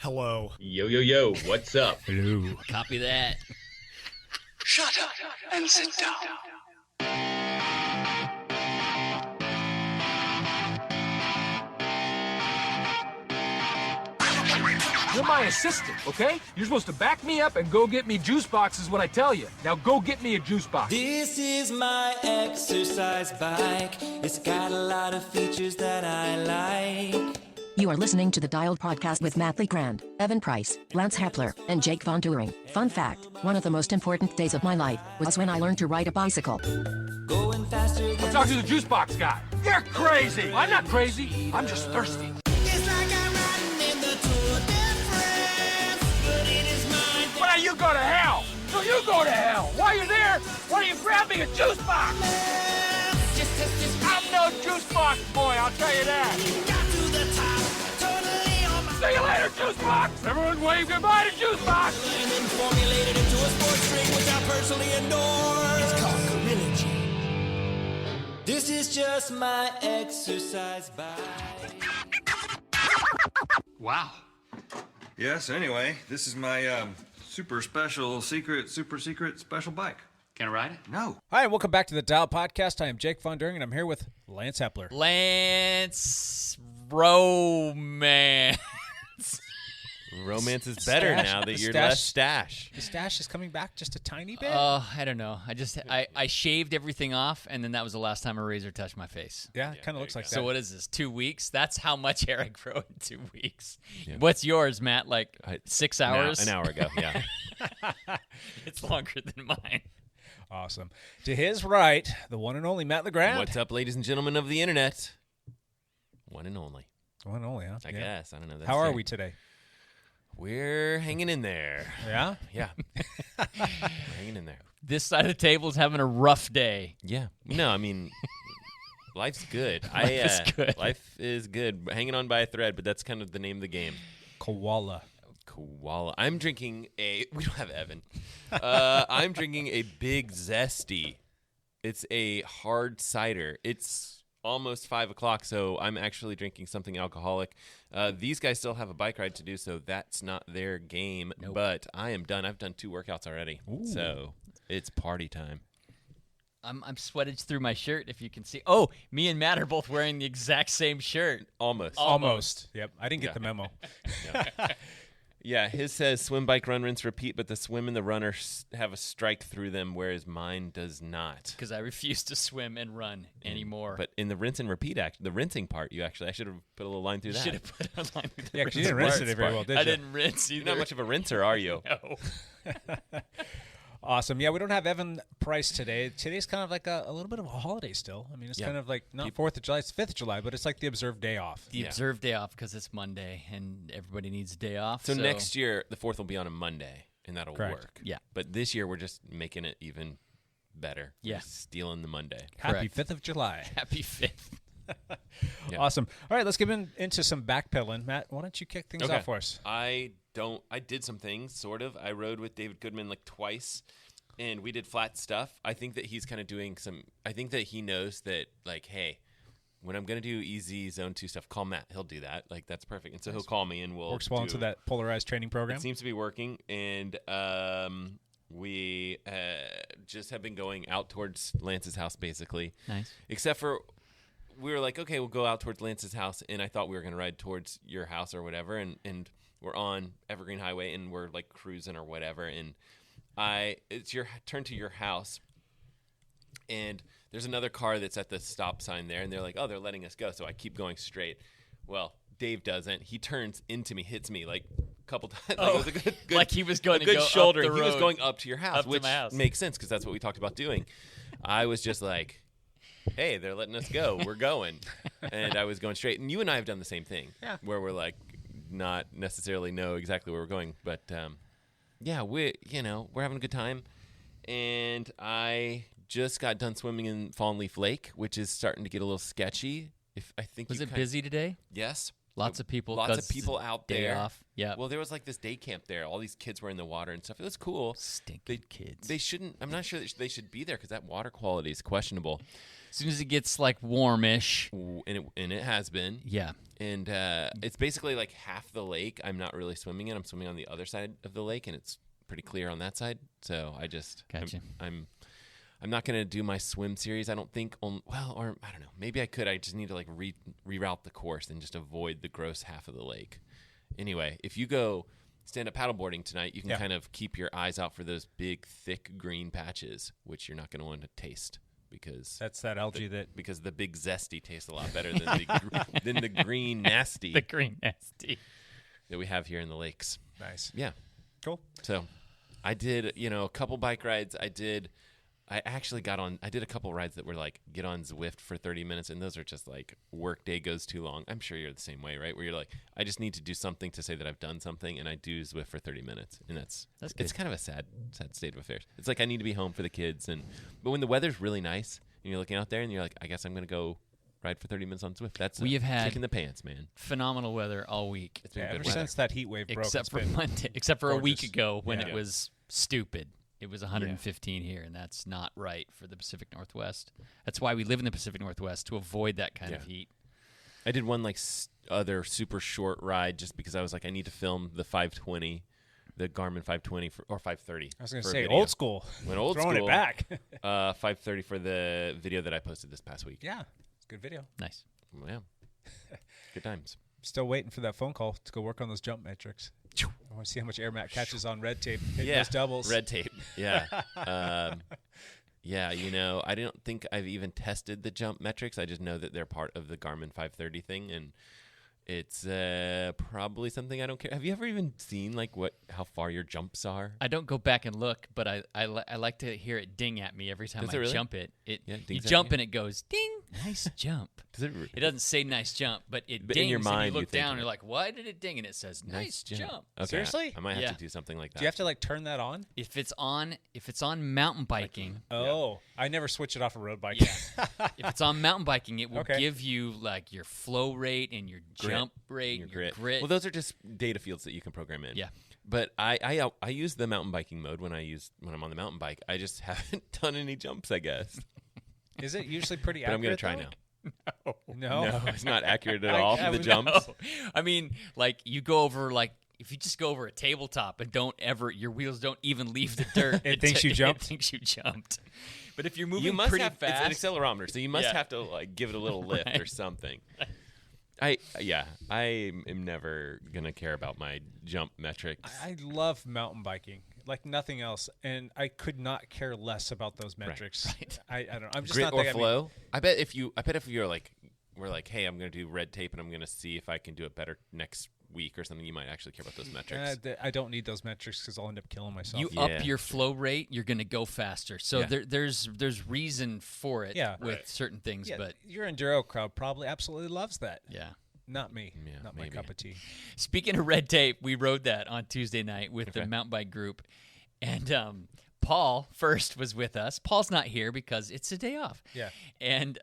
Hello. Yo, yo, yo, what's up? Hello. Copy that. Shut up and sit down. You're my assistant, okay? You're supposed to back me up and go get me juice boxes when I tell you. Now go get me a juice box. This is my exercise bike. It's got a lot of features that I like. You are listening to the Dialed Podcast with Matt Lee Grand, Evan Price, Lance Hepler, and Jake Von During. Fun fact, one of the most important days of my life was when I learned to ride a bicycle. Going faster I'm than talking to the juice box guy. You're crazy. I'm not crazy. I'm just thirsty. It's like I'm riding in the Tour de France, but it is mine. Well, now you go to hell. So you go to hell. While you're there, why don't you grab me a juice box? Just test this. I'm no juice box boy, I'll tell you that. Got to the top, totally on my See you later, juice box. Everyone wave goodbye to juice box. and then formulated into a sports drink which I personally endorse. It's called Gorilla Gin. This is just my exercise bike. Wow. Yes, anyway, this is my super secret special bike. Can I ride it? No. Hi, and welcome back to the Dial Podcast. I am Jake Von During, and I'm here with Lance Hepler. Lance Romance. Romance is better Stash. now that you're Stash. less stash. The stash is coming back just a tiny bit. I don't know. I shaved everything off, and then that was the last time a razor touched my face. yeah, it kind of looks like that. So what is this, 2 weeks? That's how much hair I grow in 2 weeks. What's yours, Matt? Like 6 hours? An hour ago, yeah. It's longer than mine. Awesome. To his right, the one and only Matt LeGrand. What's up, ladies and gentlemen of the internet? One and only. One and only, huh? I guess. I don't know. That's How are fair. we today? We're hanging in there. Yeah? Yeah. We're hanging in there. This side of the table is having a rough day. Yeah. No, I mean, life's good. Life is good. Life is good. Hanging on by a thread, but that's kind of the name of the game. Koala. Koala. I'm drinking we don't have Evan. I'm drinking a Big Zesty. It's a hard cider. It's almost 5 o'clock, so I'm actually drinking something alcoholic. These guys still have a bike ride to do, so that's not their game. Nope. But I am done. I've done 2 workouts already, so it's party time. I'm sweated through my shirt, if you can see. Oh, me and Matt are both wearing the exact same shirt. Almost. Yep. I didn't get the memo. Yeah, his says swim, bike, run, rinse, repeat, but the swim and the runner have a strike through them, whereas mine does not. Because I refuse to swim and run anymore. But in the rinse and repeat, the rinsing part, I should have put a little line through You that. should have put a line with the Yeah, because you didn't rinse it very well, did you? I didn't rinse either. You're not much of a rinser, are you? No. Awesome. Yeah, we don't have Evan Price today. Today's kind of like a little bit of a holiday still. I mean, it's kind of like not 4th of July, it's 5th of July, but it's like the observed day off. The observed day off because it's Monday and everybody needs a day off. So next year, the 4th will be on a Monday, and that'll Correct. work. Yeah. But this year, we're just making it even better. Yeah. We're stealing the Monday. Happy Correct. 5th of July. Happy 5th. Yeah. Awesome. All right, let's get into some backpedaling. Matt, why don't you kick things Okay. off for us? I did some things, sort of. I rode with David Goodman like twice, and we did flat stuff. I think that he's kind of doing I think that he knows that, like, hey, when I'm going to do easy zone 2 stuff, call Matt. He'll do that. Like, that's perfect. And so he'll call me, and we'll Works well into that polarized training program. It seems to be working, and we just have been going out towards Lance's house, basically. Nice. Except for we were like, okay, we'll go out towards Lance's house, and I thought we were going to ride towards your house or whatever, and we're on Evergreen Highway, and we're, like, cruising or whatever, and it's your turn to your house, and there's another car that's at the stop sign there, and they're like, oh, they're letting us go, so I keep going straight. Well, Dave doesn't. He turns into me, hits me, like, a couple times. Like, it was a good Like he was going a to good go shoulder. up the He was road. going up to your house, Up to which my house. makes sense because that's what we talked about doing. I was just like, hey, they're letting us go. We're going. And I was going straight. And you and I have done the same thing. Yeah. Where we're like, not necessarily know exactly where we're going. But, yeah, we're having a good time. And I just got done swimming in Fallen Leaf Lake, which is starting to get a little sketchy. Was it busy today? Yes. Lots of people out day there. Off. Yeah. Well, there was like this day camp there. All these kids were in the water and stuff. It was cool. Stinking kids. They shouldn't. I'm not sure that they should be there because that water quality is questionable. As soon as it gets like warmish, and it has been. Yeah. And it's basically like half the lake. I'm not really swimming in. I'm swimming on the other side of the lake, and it's pretty clear on that side. So I just gotcha. I'm not going to do my swim series. I don't think. Or I don't know. Maybe I could. I just need to like reroute the course and just avoid the gross half of the lake. Anyway, if you go stand up paddleboarding tonight, you can kind of keep your eyes out for those big, thick green patches, which you're not going to want to taste because that's that algae because the big zesty tastes a lot better than the green nasty. The green nasty that we have here in the lakes. Nice. Yeah. Cool. So, I did a couple bike rides. I did a couple rides that were like get on Zwift for 30 minutes, and those are just like work day goes too long. I'm sure you're the same way, right? Where you're like, I just need to do something to say that I've done something, and I do Zwift for 30 minutes, and that's good. It's kind of a sad state of affairs. It's like I need to be home for the kids, but when the weather's really nice and you're looking out there and you're like, I guess I'm gonna go ride for 30 minutes on Zwift. That's we have had kick in the pants, man. Phenomenal weather all week. It's been ever good weather. since that heat wave broke. Except for Monday, except for a week gorgeous. ago when it was stupid. It was 115 here, and that's not right for the Pacific Northwest. That's why we live in the Pacific Northwest, to avoid that kind of heat. I did one like other super short ride just because I was like, I need to film the 520, the Garmin 520 or 530. I was going to say old school. Went old Throwing school. it back. 530 for the video that I posted this past week. Yeah, good video. Nice. Yeah, good times. Still waiting for that phone call to go work on those jump metrics. I want to see how much air mat catches on red tape. Those doubles. Red tape. Yeah. Yeah, I don't think I've even tested the jump metrics. I just know that they're part of the Garmin 530 thing, and it's probably something I don't care. Have you ever even seen like how far your jumps are? I don't go back and look, but I like to hear it ding at me every time Does I it really? jump it. Yeah, You dings at jump you? and it goes ding. Nice jump. Does it? It doesn't say nice jump, but it But dings. in your mind, and you you look think down, it. you're like, why did it ding? And it says nice jump. Okay. Seriously? I might have Yeah. to do something like that. Do you have to like turn that on? If it's on mountain biking, Oh, I never switch it off a road bike. yeah. If it's on mountain biking, it will Okay. give you like your flow rate and your jump rate, Your and your grit. Well, those are just data fields that you can program in. Yeah. But I use the mountain biking mode when I'm on the mountain bike. I just haven't done any jumps, I guess. Is it usually pretty But accurate? I'm gonna try though? now. No. No, it's not accurate at all for the would- jumps. I mean, like you go over if you just go over a tabletop and your wheels don't even leave the dirt. It thinks you jumped? It thinks you jumped. But if you're moving You must pretty have fast, it's an accelerometer, so you must Yeah. have to like give it a little lift or something. I am never gonna care about my jump metrics. I love mountain biking like nothing else, and I could not care less about those metrics. right. I don't know. I'm just Grit not or that flow. I bet if you're like, we're like, hey, I'm gonna do red tape and I'm gonna see if I can do it better next week or something. You might actually care about those metrics. I don't need those metrics because I'll end up killing myself. you Yeah. up your flow rate, you're going to go faster. So Yeah. there's reason for it with certain things, yeah, but your enduro crowd probably absolutely loves that. yeah. Not me. Yeah, not maybe. my cup of tea. Speaking of red tape, we rode that on Tuesday night with the mountain bike group. And Paul first was with us. Paul's not here because it's a day off. Yeah. And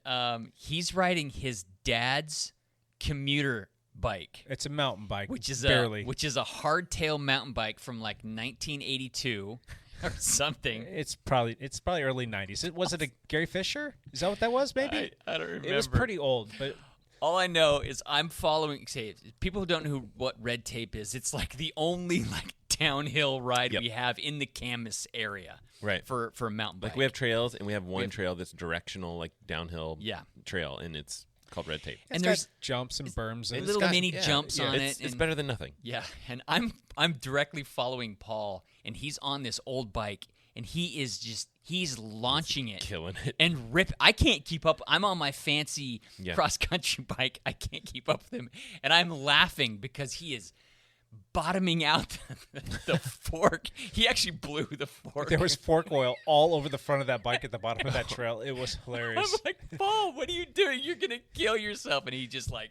he's riding his dad's commuter bike, It's a mountain bike, which is barely. a hardtail mountain bike from like 1982 or something. It's probably early 90s. Was it a Gary Fisher? Is that what that was? Maybe I don't remember. It was pretty old, but All I know is I'm following. Say, people who don't know what red tape is, it's like the only like downhill ride we have in the Camas area, Right. For a mountain bike. Like we have trails, and we have one trail that's directional, like downhill trail, and it's called red tape. and there's there's jumps and berms. And little mini jumps on it's, it. It's and- better than nothing. Yeah, and I'm directly following Paul, and he's on this old bike, and he's launching it, Killing it. and rip. I can't keep up. I'm on my fancy Yeah. cross country bike. I can't keep up with him, and I'm laughing because he is bottoming out the fork. He actually blew the fork. There was fork oil all over the front of that bike at the bottom of that trail. It was hilarious. I'm like, Paul, what are you doing? You're gonna kill yourself. And he just like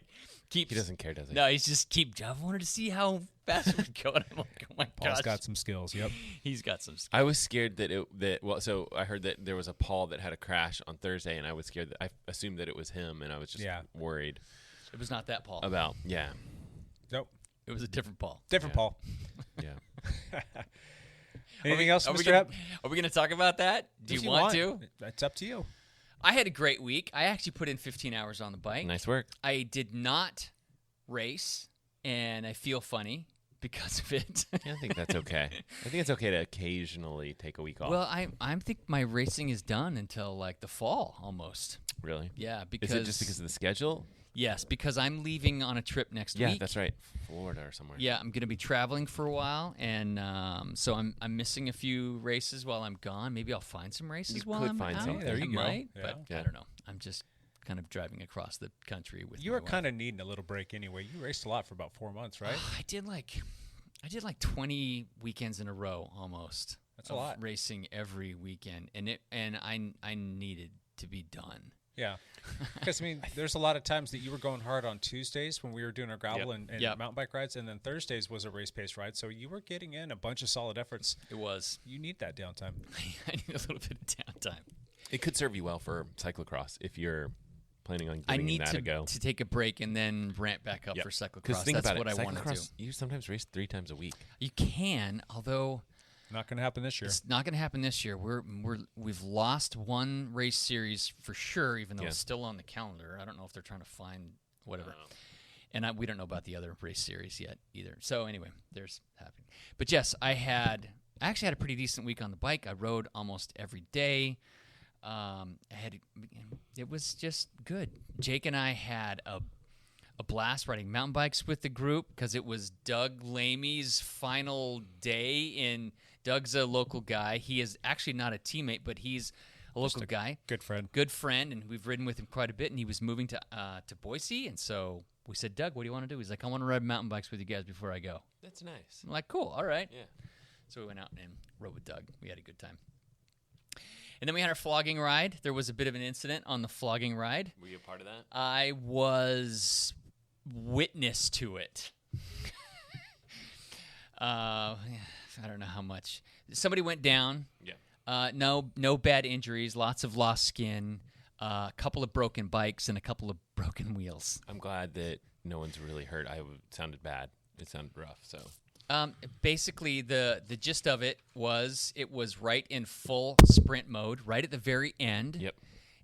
keeps. He doesn't care, does he? No, he's just I wanted to see how fast we're going. I'm like, oh my Paul's gosh, got some skills. Yep. he's got some. I was scared so I heard that there was a Paul that had a crash on Thursday, and I was scared that I assumed that it was him, and I was just worried. It was not that Paul. about Nope. It was a different Paul. Different Paul. yeah. Anything else, Are we Mr. gonna, Hep? are we going to talk about that? Do If you want to? It's up to you. I had a great week. I actually put in 15 hours on the bike. Nice work. I did not race, and I feel funny because of it. Yeah, I think that's okay. I think it's okay to occasionally take a week off. Well, I think my racing is done until like the fall almost. Really? Yeah, because Is it just because of the schedule? Yes, because I'm leaving on a trip next Yeah, week. that's right. Florida or somewhere. Yeah, I'm going to be traveling for a while, and so I'm missing a few races while I'm gone. Maybe I'll find some races You while could I'm find out. something. There you I go. might, Yeah. but Yeah. I don't know. I'm just kind of driving across the country with. You were kind of needing a little break anyway. You raced a lot for about 4 months, right? I did like 20 weekends in a row almost. That's a of lot. Racing every weekend, and I needed to be done. Yeah. Because, I mean, there's a lot of times that you were going hard on Tuesdays when we were doing our gravel and Yep. mountain bike rides, and then Thursdays was a race pace ride. So you were getting in a bunch of solid efforts. It was. You need that downtime. I need a little bit of downtime. It could serve you well for cyclocross if you're planning on I giving need that a go. to take a break and then ramp back up Yep. for cyclocross. Because think That's about what it. I want to do. Cyclocross, you sometimes race 3 times a week. You can, although Not going to happen this year. it's not going to happen this year. We've lost one race series for sure, even though Yeah. it's still on the calendar. I don't know if they're trying to find whatever. And we don't know about the other race series yet either. So anyway, there's happening. But yes, I actually had a pretty decent week on the bike. I rode almost every day. It was just good. Jake and I had a blast riding mountain bikes with the group because it was Doug Lamey's final day in. Doug's a local guy. He is actually not a teammate, but he's a local guy. Good friend. Good friend, and we've ridden with him quite a bit, and he was moving to Boise, and so we said, Doug, what do you want to do? He's like, I want to ride mountain bikes with you guys before I go. That's nice. I'm like, cool, all right. Yeah. So we went out and rode with Doug. We had a good time. And then we had our flogging ride. There was a bit of an incident on the flogging ride. Were you a part of that? I was witness to it. I don't know how much. Somebody went down. Yeah. No bad injuries. Lots of lost skin. A couple of broken bikes and a couple of broken wheels. I'm glad that no one's really hurt. It sounded bad. It sounded rough. So Basically, the gist of it was right in full sprint mode, right at the very end. Yep.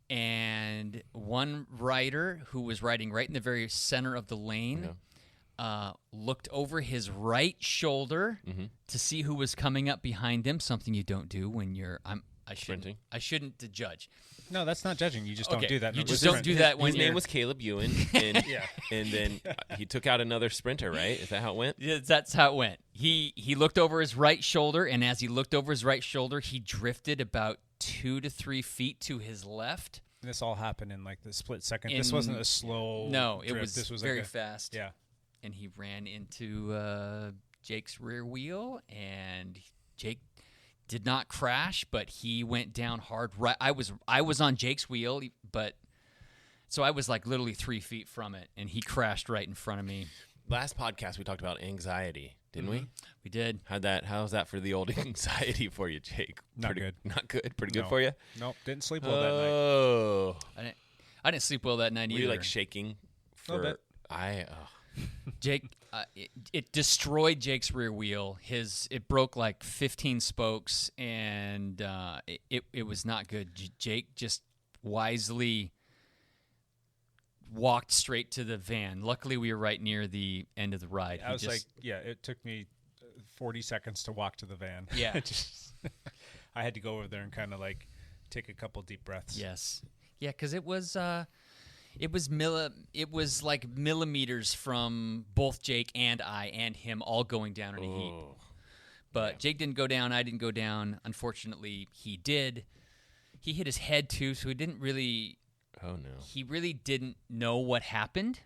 And one rider who was riding right in the very center of the lane looked over his right shoulder to see who was coming up behind him. Something you don't do when you're. Sprinting. I shouldn't judge. No, that's not judging. You just don't do that. You in a just sprint. don't do that when His you're. name was Caleb Ewan, and Yeah. and then he took out another sprinter. Right? Is that how it went? Yeah, that's how it went. He looked over his right shoulder, and as he looked over his right shoulder, he drifted about 2 to 3 feet to his left. This all happened in like the split second. This wasn't a slow. No, it drift. was, This was very like fast. Yeah. And he ran into Jake's rear wheel, and Jake did not crash, but he went down hard. Right, I was on Jake's wheel, but so I was like literally 3 feet from it, and he crashed right in front of me. Last podcast we talked about anxiety, didn't we? We did. How's that for the old anxiety for you, Jake? Not good. Not good. Pretty No. good for you. Nope. Didn't sleep well that night. Oh, I didn't sleep well that night were either. you like shaking? Little bit. Jake, it destroyed Jake's rear wheel. It broke like 15 spokes, and it was not good. Jake just wisely walked straight to the van. Luckily, we were right near the end of the ride. I was like, yeah, it took me 40 seconds to walk to the van. Yeah. I had to go over there and kind of like take a couple deep breaths. yes, yeah, because it was like millimeters from both Jake and I and him all going down in a heap. But Jake didn't go down. I didn't go down. Unfortunately, he did. He hit his head too, so he didn't really. Oh no. He really didn't know what happened.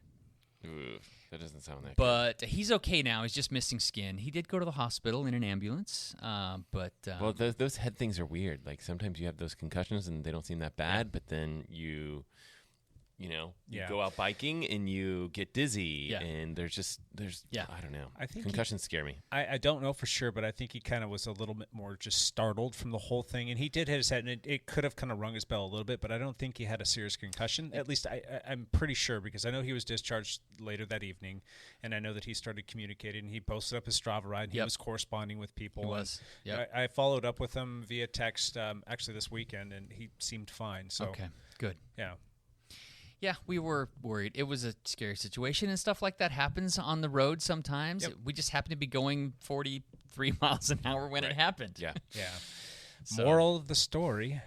Ooh, that doesn't sound that good. But he's okay now. He's just missing skin. He did go to the hospital in an ambulance. But Well, those head things are weird. Like sometimes you have those concussions and they don't seem that bad, but then you you Yeah. go out biking and you get dizzy, Yeah. and there's I don't know. I think concussions scare me. I don't know for sure, but I think he kind of was a little bit more just startled from the whole thing. And he did hit his head, and it could have kind of rung his bell a little bit, but I don't think he had a serious concussion. At least I'm pretty sure, because I know he was discharged later that evening, and I know that he started communicating. He posted up his Strava ride, and he was corresponding with people. He was. And Yep. I followed up with him via text actually this weekend, and he seemed fine. So, Okay, good. yeah. Yeah, we were worried. It was a scary situation, and stuff like that happens on the road sometimes. Yep. We just happened to be going 43 miles an hour when it happened. Yeah. Yeah. So- Moral of the story: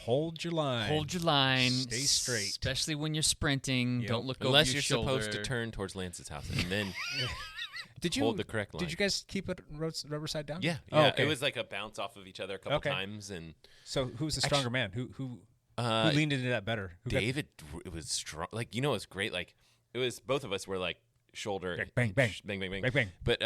hold your line. Hold your line. Stay straight. Especially when you're sprinting. Yep. Don't look Unless over you're your shoulder. supposed to turn towards Lance's house and then Did you hold the correct line. Did you guys keep it rubber side down? Yeah. Oh, Yeah. okay. It was like a bounce off of each other a couple Okay. times, and So who's the stronger man? Who uh, leaned into that better? Who got- David, it was strong. Like, it was great. Like, it was both of us were like shoulder Bang, bang. bang, bang, bang, Bang, bang. But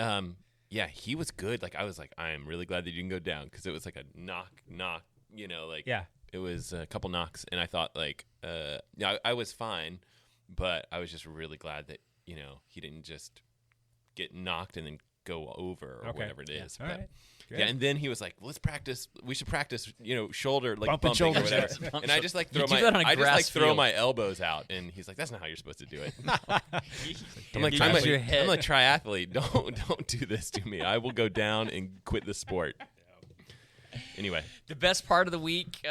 yeah, he was good. Like, I was like, I am really glad that you didn't go down, because it was like a knock. Like, Yeah. it was a couple knocks, and I thought like, yeah, I was fine, but I was just really glad that he didn't just get knocked and then go over or Okay. whatever it is. All But, right. Good. yeah, and then he was like, well, "Let's practice. We should practice, shoulder like Bumping bumping or shoulders. whatever." Bump And I just like You throw do my that on a I just grass like throw field. my elbows out, and he's like, "That's not how you're supposed to do it." I'm like, You I'm use your a head. triathlete. Don't do this to me. I will go down and quit the sport. Anyway, The best part of the week,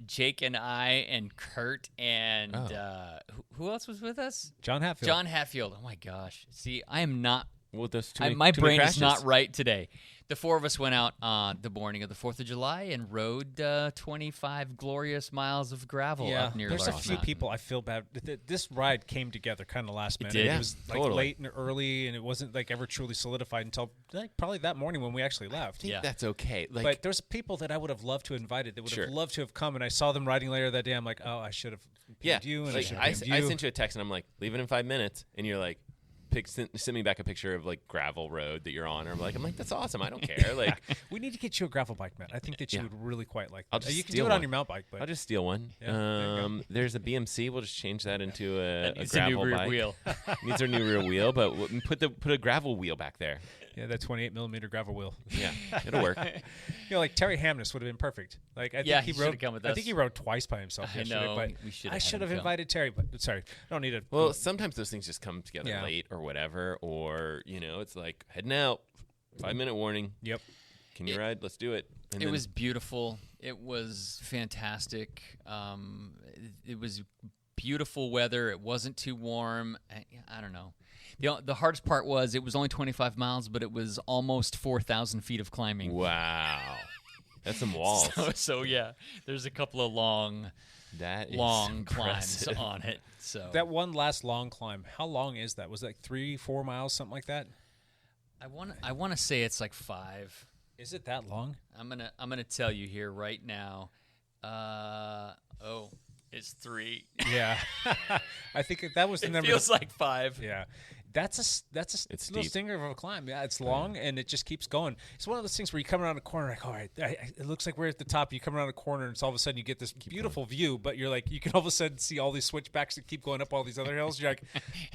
Jake and I and Kurt and who else was with us? John Hatfield. John Hatfield. Oh my gosh! See, I am not. well, those My brain is not right today. The four of us went out the morning of the 4th of July and rode 25 glorious miles of gravel Yeah, up near there's a Larch few Mountain. people I feel bad. This ride came together kind of last minute. did. It Yeah, was like totally. late and early, and it wasn't like ever truly solidified until like probably that morning when we actually left. Yeah. That's okay. Like, But there's people that I would have loved to have invited that would Sure. have loved to have come, and I saw them riding later that day. I'm like, oh, I should have yeah, pinged you, and like, should I have pinged you. sent you a text, and I'm like, leave it in 5 minutes, and you're like, send me back a picture of like gravel road that you're on. Or I'm like, that's awesome. I don't care. Like, We need to get you a gravel bike, man. I think that you Yeah. would really quite like I'll that. just You can steal do it on one. your mountain bike, but I'll just steal one. Yeah, there you go. There's a BMC. We'll just change that into a It's a gravel new rear bike. wheel. Needs a new rear wheel, but put a gravel wheel back there. yeah, that 28 millimeter gravel wheel. Yeah, it'll work. Like Terry Hamness would have been perfect. Like I think Yeah, he he rode. should've come with I us. think he rode twice by himself I yesterday. know, but we should've I had should him have come. invited Terry. But sorry, I don't need to. Well, sometimes those things just come together Yeah. late or whatever, or it's like heading out, 5-minute warning. Yep. Can you ride? Let's do it. And It then- was beautiful. It was fantastic. It was beautiful weather. It wasn't too warm. I don't know. The hardest part was it was only 25 miles, but it was almost 4,000 feet of climbing. wow. That's some walls. So yeah, there's a couple of long That is climbs impressive. on it. So That one last long climb. How long is that? Was it like 3-4 miles, something like that? I want to say it's like 5. Is it that long? I'm gonna tell you here right now. It's 3. Yeah. I think that was the It number. feels like 5. Yeah. That's a It's little steep. stinger of a climb. Yeah, it's long and it just keeps going. It's one of those things where you come around a corner, like, all right, it looks like we're at the top. You come around a corner, and it's all of a sudden you get this beautiful view, but you're like, you can all of a sudden see all these switchbacks that keep going up all these other hills. You're like,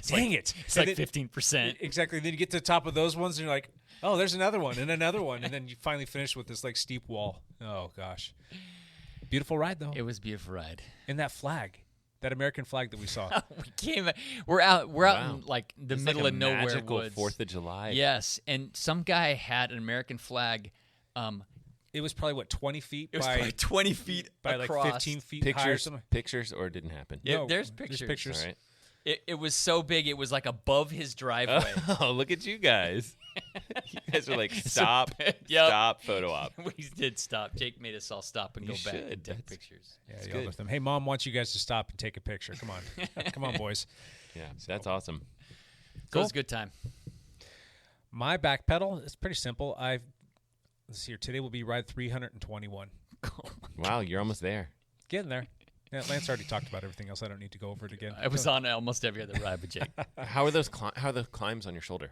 dang it! It's And like then- 15%. Exactly. And then you get to the top of those ones, and you're like, oh, there's another one, and another one, and then you finally finish with this like steep wall. Oh gosh, beautiful ride though. It was a beautiful ride. And that flag, that American flag that we saw. We're out Wow. in like the It's middle like a of nowhere magical woods. 4th of July. Yes, and some guy had an American flag. It was probably 20 feet It was by probably 20 feet by across. like 15 feet high or Pictures, something. pictures, or it didn't happen. Yeah, No, there's there's pictures. pictures. All right. It was so big, it was like above his driveway. Oh, look at you guys. You guys are like, stop, Yep. stop, photo op. We did stop. Jake made us all stop and You go back should. and take That's- pictures. Yeah, It's yelled good. with them. Hey, Mom wants you guys to stop and take a picture. Come on. Come on, boys. Yeah, that's awesome. So it was a good time. My back pedal is pretty simple. Let's see here. Today will be ride 321. Wow, you're almost there. Getting there. Yeah, Lance already talked about everything else. I don't need to go over it again. I was on almost every other ride with Jake. How are those? How are the climbs on your shoulder?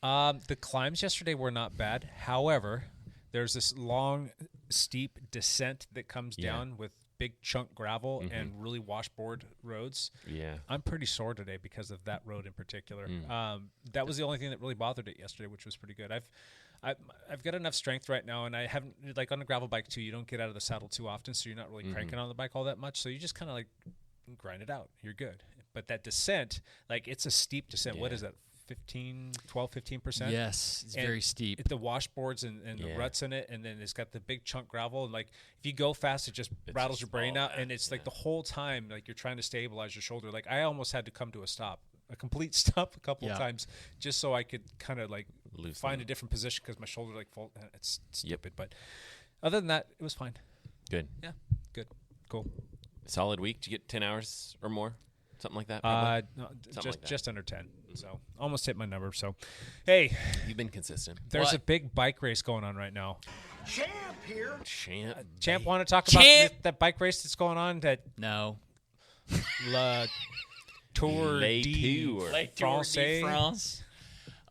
The climbs yesterday were not bad. However, there's this long, steep descent that comes Yeah. down with big chunk gravel and really washboard roads. Yeah. I'm pretty sore today because of that road in particular. That was the only thing that really bothered it yesterday, which was pretty good. I've got enough strength right now, and I haven't, like on a gravel bike too, you don't get out of the saddle too often, so you're not really cranking on the bike all that much. So you just kind of like grind it out. You're good. But that descent, like it's a steep descent. What is that? 15%? Yes, it's And very steep. The washboards and the ruts in it, and then it's got the big chunk gravel. And like if you go fast, it just rattles just your brain all out. that, And it's like the whole time, like you're trying to stabilize your shoulder. Like I almost had to come to a complete stop a couple of times, just so I could kind of like find a different position because my shoulder like it's stupid. But other than that, it was fine. Good. Yeah, good, cool. Solid week. Did you get 10 hours or more? Something like that? Probably? No, Something like that. just under 10. So almost hit my number. So, hey, You've been consistent. there's a big bike race going on right now. Champ. Want to talk about Champ! that bike race that's going on? That No. La Tour Le de Tour. France.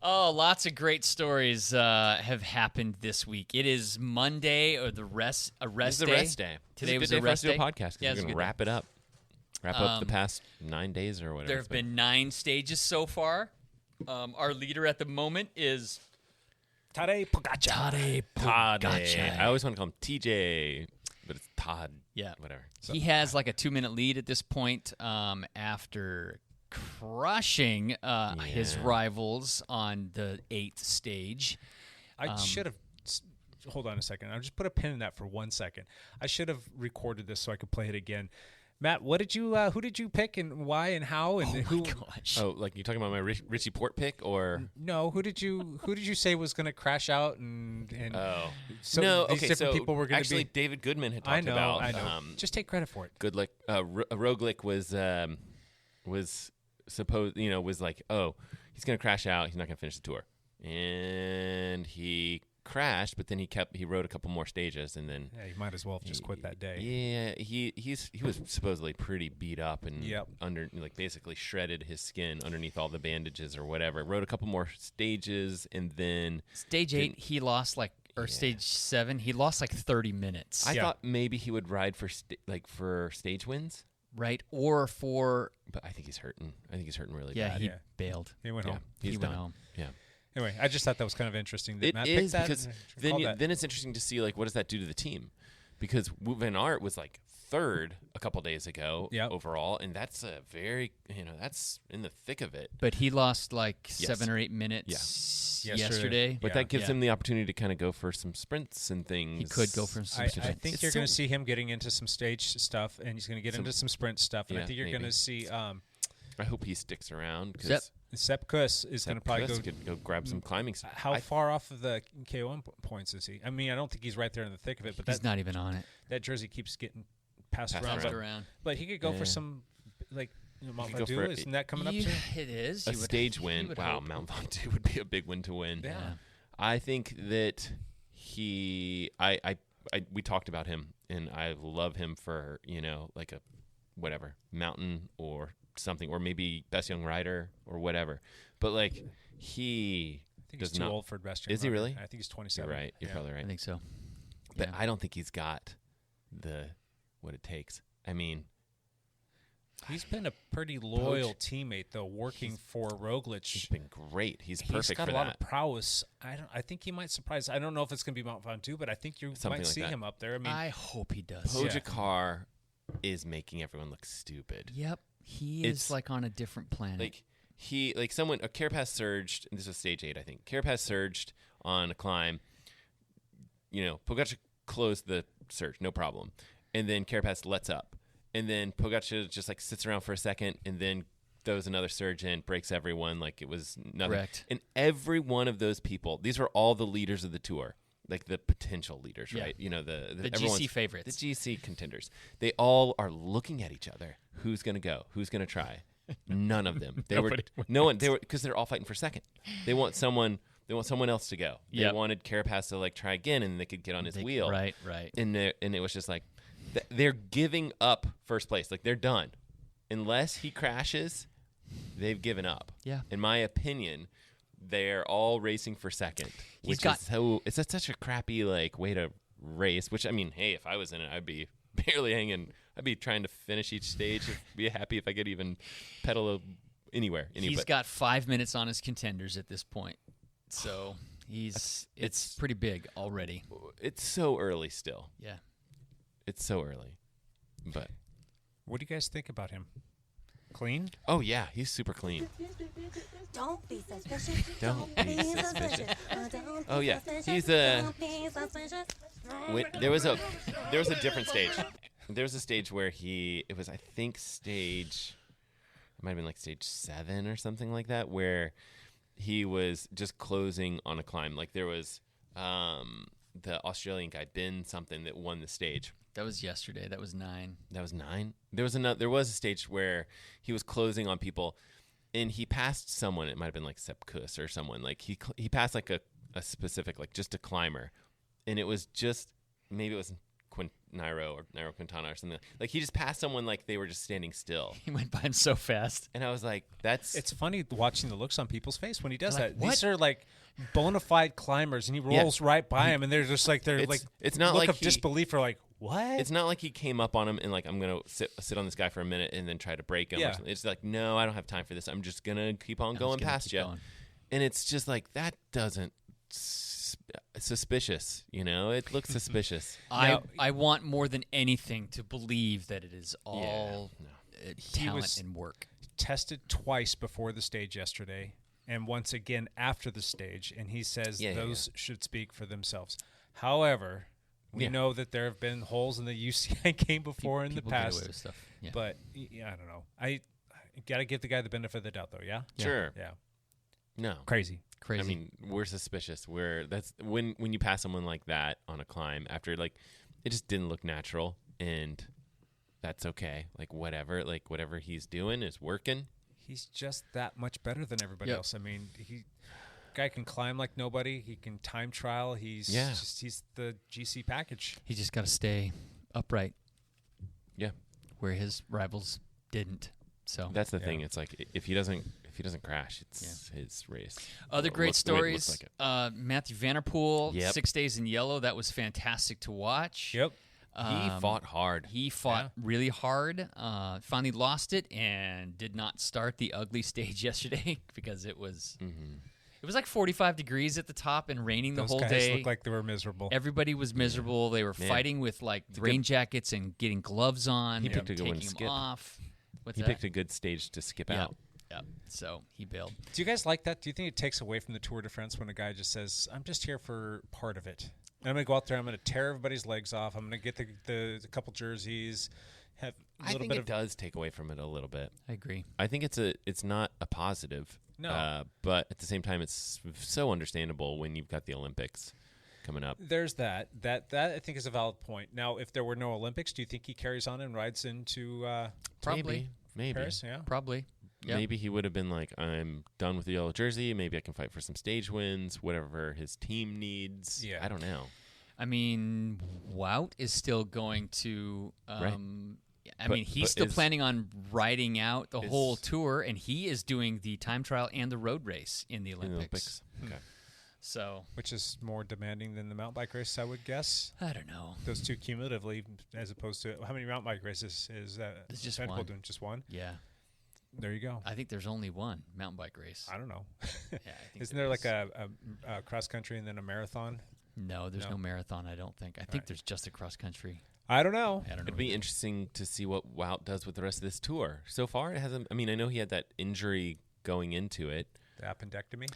Oh, lots of great stories have happened this week. It is Monday or the rest This day. is the rest day. Today This was is a the good day for us rest to do a day. podcast because Yeah, we're it's a going to good wrap it up. Wrap up the past 9 days or whatever. There have been 9 stages so far. Our leader at the moment is Tadej Pogacar. Todd. I always want to call him TJ, but it's Todd. Yeah. Whatever. He has like a 2-minute lead at this point after crushing his rivals on the 8th stage. I should have. Hold on a second. I'll just put a pin in that for 1 second. I should have recorded this so I could play it again. Matt, what did you? Who did you pick and why and how and who? Gosh. Oh, like you're talking about my Richie Port pick or? No, who did you say was going to crash out and? So no, these okay. different So people were going to actually, be. David Goodman had talked I know. about. Just take credit for it. Goodlick, Roglic was supposed, was like, oh, he's going to crash out. He's not going to finish the tour, and he crashed. But then he rode a couple more stages, and then Yeah, you might as well have just quit that day. Yeah, he was supposedly pretty beat up and Yep. basically shredded his skin underneath all the bandages or whatever. Rode a couple more stages, and then Stage 8, he lost stage 7, he lost like 30 minutes. I thought maybe he would ride for stage wins. Right? Or for But I think he's hurting. I think he's hurting really yeah, bad. he bailed. He went Yeah, home. he's He done. went home. Yeah. Anyway, I just thought that was kind of interesting. That It Matt is picked that because and then it's interesting to see what does that do to the team, because Wout van Aert was like 3rd a couple days ago overall, and that's a very that's in the thick of it. But he lost like 7 or 8 minutes yesterday. But that gives him the opportunity to kind of go for some sprints and things. He could go for some I sprints. think you're going to see him getting into some stage stuff, and he's going to get into some sprint stuff. And I Yeah, think you're going to maybe. see I hope he sticks around because Sepp Kuss is going to probably could go grab some climbing stuff. How far off of the KOM points is he? I mean, I don't think he's right there in the thick of it, but He's not even on it. that jersey keeps getting passed Passed around. around. But he could go for Yeah. some Mont He could go Ventoux. for- Isn't that coming up Yeah, soon? it is. A You would- stage you win. would Wow, hope. Mount Ventoux would be a big win to win. Yeah. I think that we talked about him, and I love him for like a whatever mountain or something, or maybe best young rider or whatever. But he I think does he's too not. old for best young Is he rider. really? I think he's You're 27. right. You're probably I right. think so. But Yeah. I don't think he's got what it takes. I mean, He's been a pretty loyal teammate, though, working for Roglic. he's been great. He's He's perfect got for a lot that. of prowess. I think he might surprise. I don't know if it's going to be Mount Ventoux, but I think you Something might like see that. him up there. I mean, I hope he does. Pogacar is making everyone look stupid. Yep. He It's- is on a different planet. Carapaz surged, and this was stage 8, I think. Carapaz surged on a climb. Pogacar closed the surge, no problem. And then Carapaz lets up. And then Pogacar just sits around for a second and then throws another surge in, breaks everyone like it was nothing. Correct. And every one of those people, these are all the leaders of the tour, like the potential leaders, Yeah. right? The everyone's- GC favorites. The GC contenders. They all are looking at each other. Who's going to go? Who's going to try? None of them. Because they're all fighting for second. They want someone else to go. They Yep. wanted Carapaz to try again, and they could get on his wheel. Right. And it was just they're giving up first place. They're done. Unless he crashes, they've given up. Yeah. In my opinion, they're all racing for second. It's such a crappy way to race. Which I mean, hey, if I was in it, I'd be barely hanging I'd be trying to finish each stage. Be happy if I could even pedal anywhere. He's got 5 minutes on his contenders at this point, so it's pretty big already. It's so early still. Yeah, it's so early. But what do you guys think about him? Clean? Oh yeah, he's super clean. Don't be suspicious. Don't be suspicious. Oh yeah, he's there was a different stage. There was a stage where it was I think it might have been like stage 7 or something like that, where he was just closing on a climb. Like there was the Australian guy Ben something that won the stage. That was yesterday. That was 9. That was 9. There was a stage where he was closing on people, and he passed someone. It might have been like Sepp Kuss or someone. Like he passed like a specific, like just a climber, and it was just maybe it was Nairo Quintana or something. Like he just passed someone like they were just standing still. He went by him so fast, and I was like, It's funny watching the looks on people's face when he does like, that. what? These are like bona fide climbers, and he rolls right by him, and they're just like it's not look like of disbelief or like what? It's not like he came up on him and like I'm gonna sit on this guy for a minute and then try to break him. Yeah. Or something. It's like no, I don't have time for this. I'm just gonna keep on going past you. Going. And it's just like that doesn't suspicious. You know, it looks suspicious. I want more than anything to believe that it is all talent and work. Tested twice before the stage yesterday, and once again after the stage, and he says those should speak for themselves. However, we know that there have been holes in the UCI game before in the past. Get away with stuff. Yeah. But I don't know. I got to give the guy the benefit of the doubt, though. Yeah. Sure. Yeah. No. Crazy. I mean, we're suspicious. That's when you pass someone like that on a climb after like it just didn't look natural, and that's okay. Like whatever he's doing is working. He's just that much better than everybody else. I mean, guy can climb like nobody. He can time trial. He's the GC package. He just got to stay upright. Yeah, where his rivals didn't. So that's the thing. It's like if he doesn't crash, it's his race. Other great stories. Matthew Vanderpool, 6 days in yellow. That was fantastic to watch. Yep. He fought hard. He fought really hard. Finally lost it and did not start the ugly stage yesterday because it was. Mm-hmm. It was like 45 degrees at the top and raining the whole day. Those guys looked like they were miserable. Everybody was miserable. They were fighting with like rain jackets and getting gloves on. He picked a good one to taking skip. them off. He picked a good stage to skip out. Yeah, so he bailed. Do you guys like that? Do you think it takes away from the Tour de France when a guy just says, I'm just here for part of it? And I'm going to go out there, I'm going to tear everybody's legs off, I'm going to get the couple jerseys, have a little bit of... it does take away from it a little bit. I agree. I think it's not a positive. No. But at the same time, it's so understandable when you've got the Olympics coming up. There's that. That I think is a valid point. Now, if there were no Olympics, do you think he carries on and rides into Maybe. Paris? Yeah. Probably. Yep. Maybe he would have been like, I'm done with the yellow jersey. Maybe I can fight for some stage wins, whatever his team needs. Yeah. I don't know. I mean, Wout is still going to. Right. I mean, he's still planning on riding out the whole tour, and he is doing the time trial and the road race in the Olympics. Okay. So, which is more demanding than the mountain bike race, I would guess. I don't know. Those two cumulatively, as opposed to how many mountain bike races is It's just Vanderpool one. doing? Just one. Yeah. There you go. I think there's only one mountain bike race. I don't know. Yeah, I think Isn't there like a cross country and then a marathon? No, there's no marathon. I don't think. I think there's just a cross country. I don't know. It'd be interesting to see what Wout does with the rest of this tour. So far, it hasn't. I mean, I know he had that injury going into it. The appendectomy.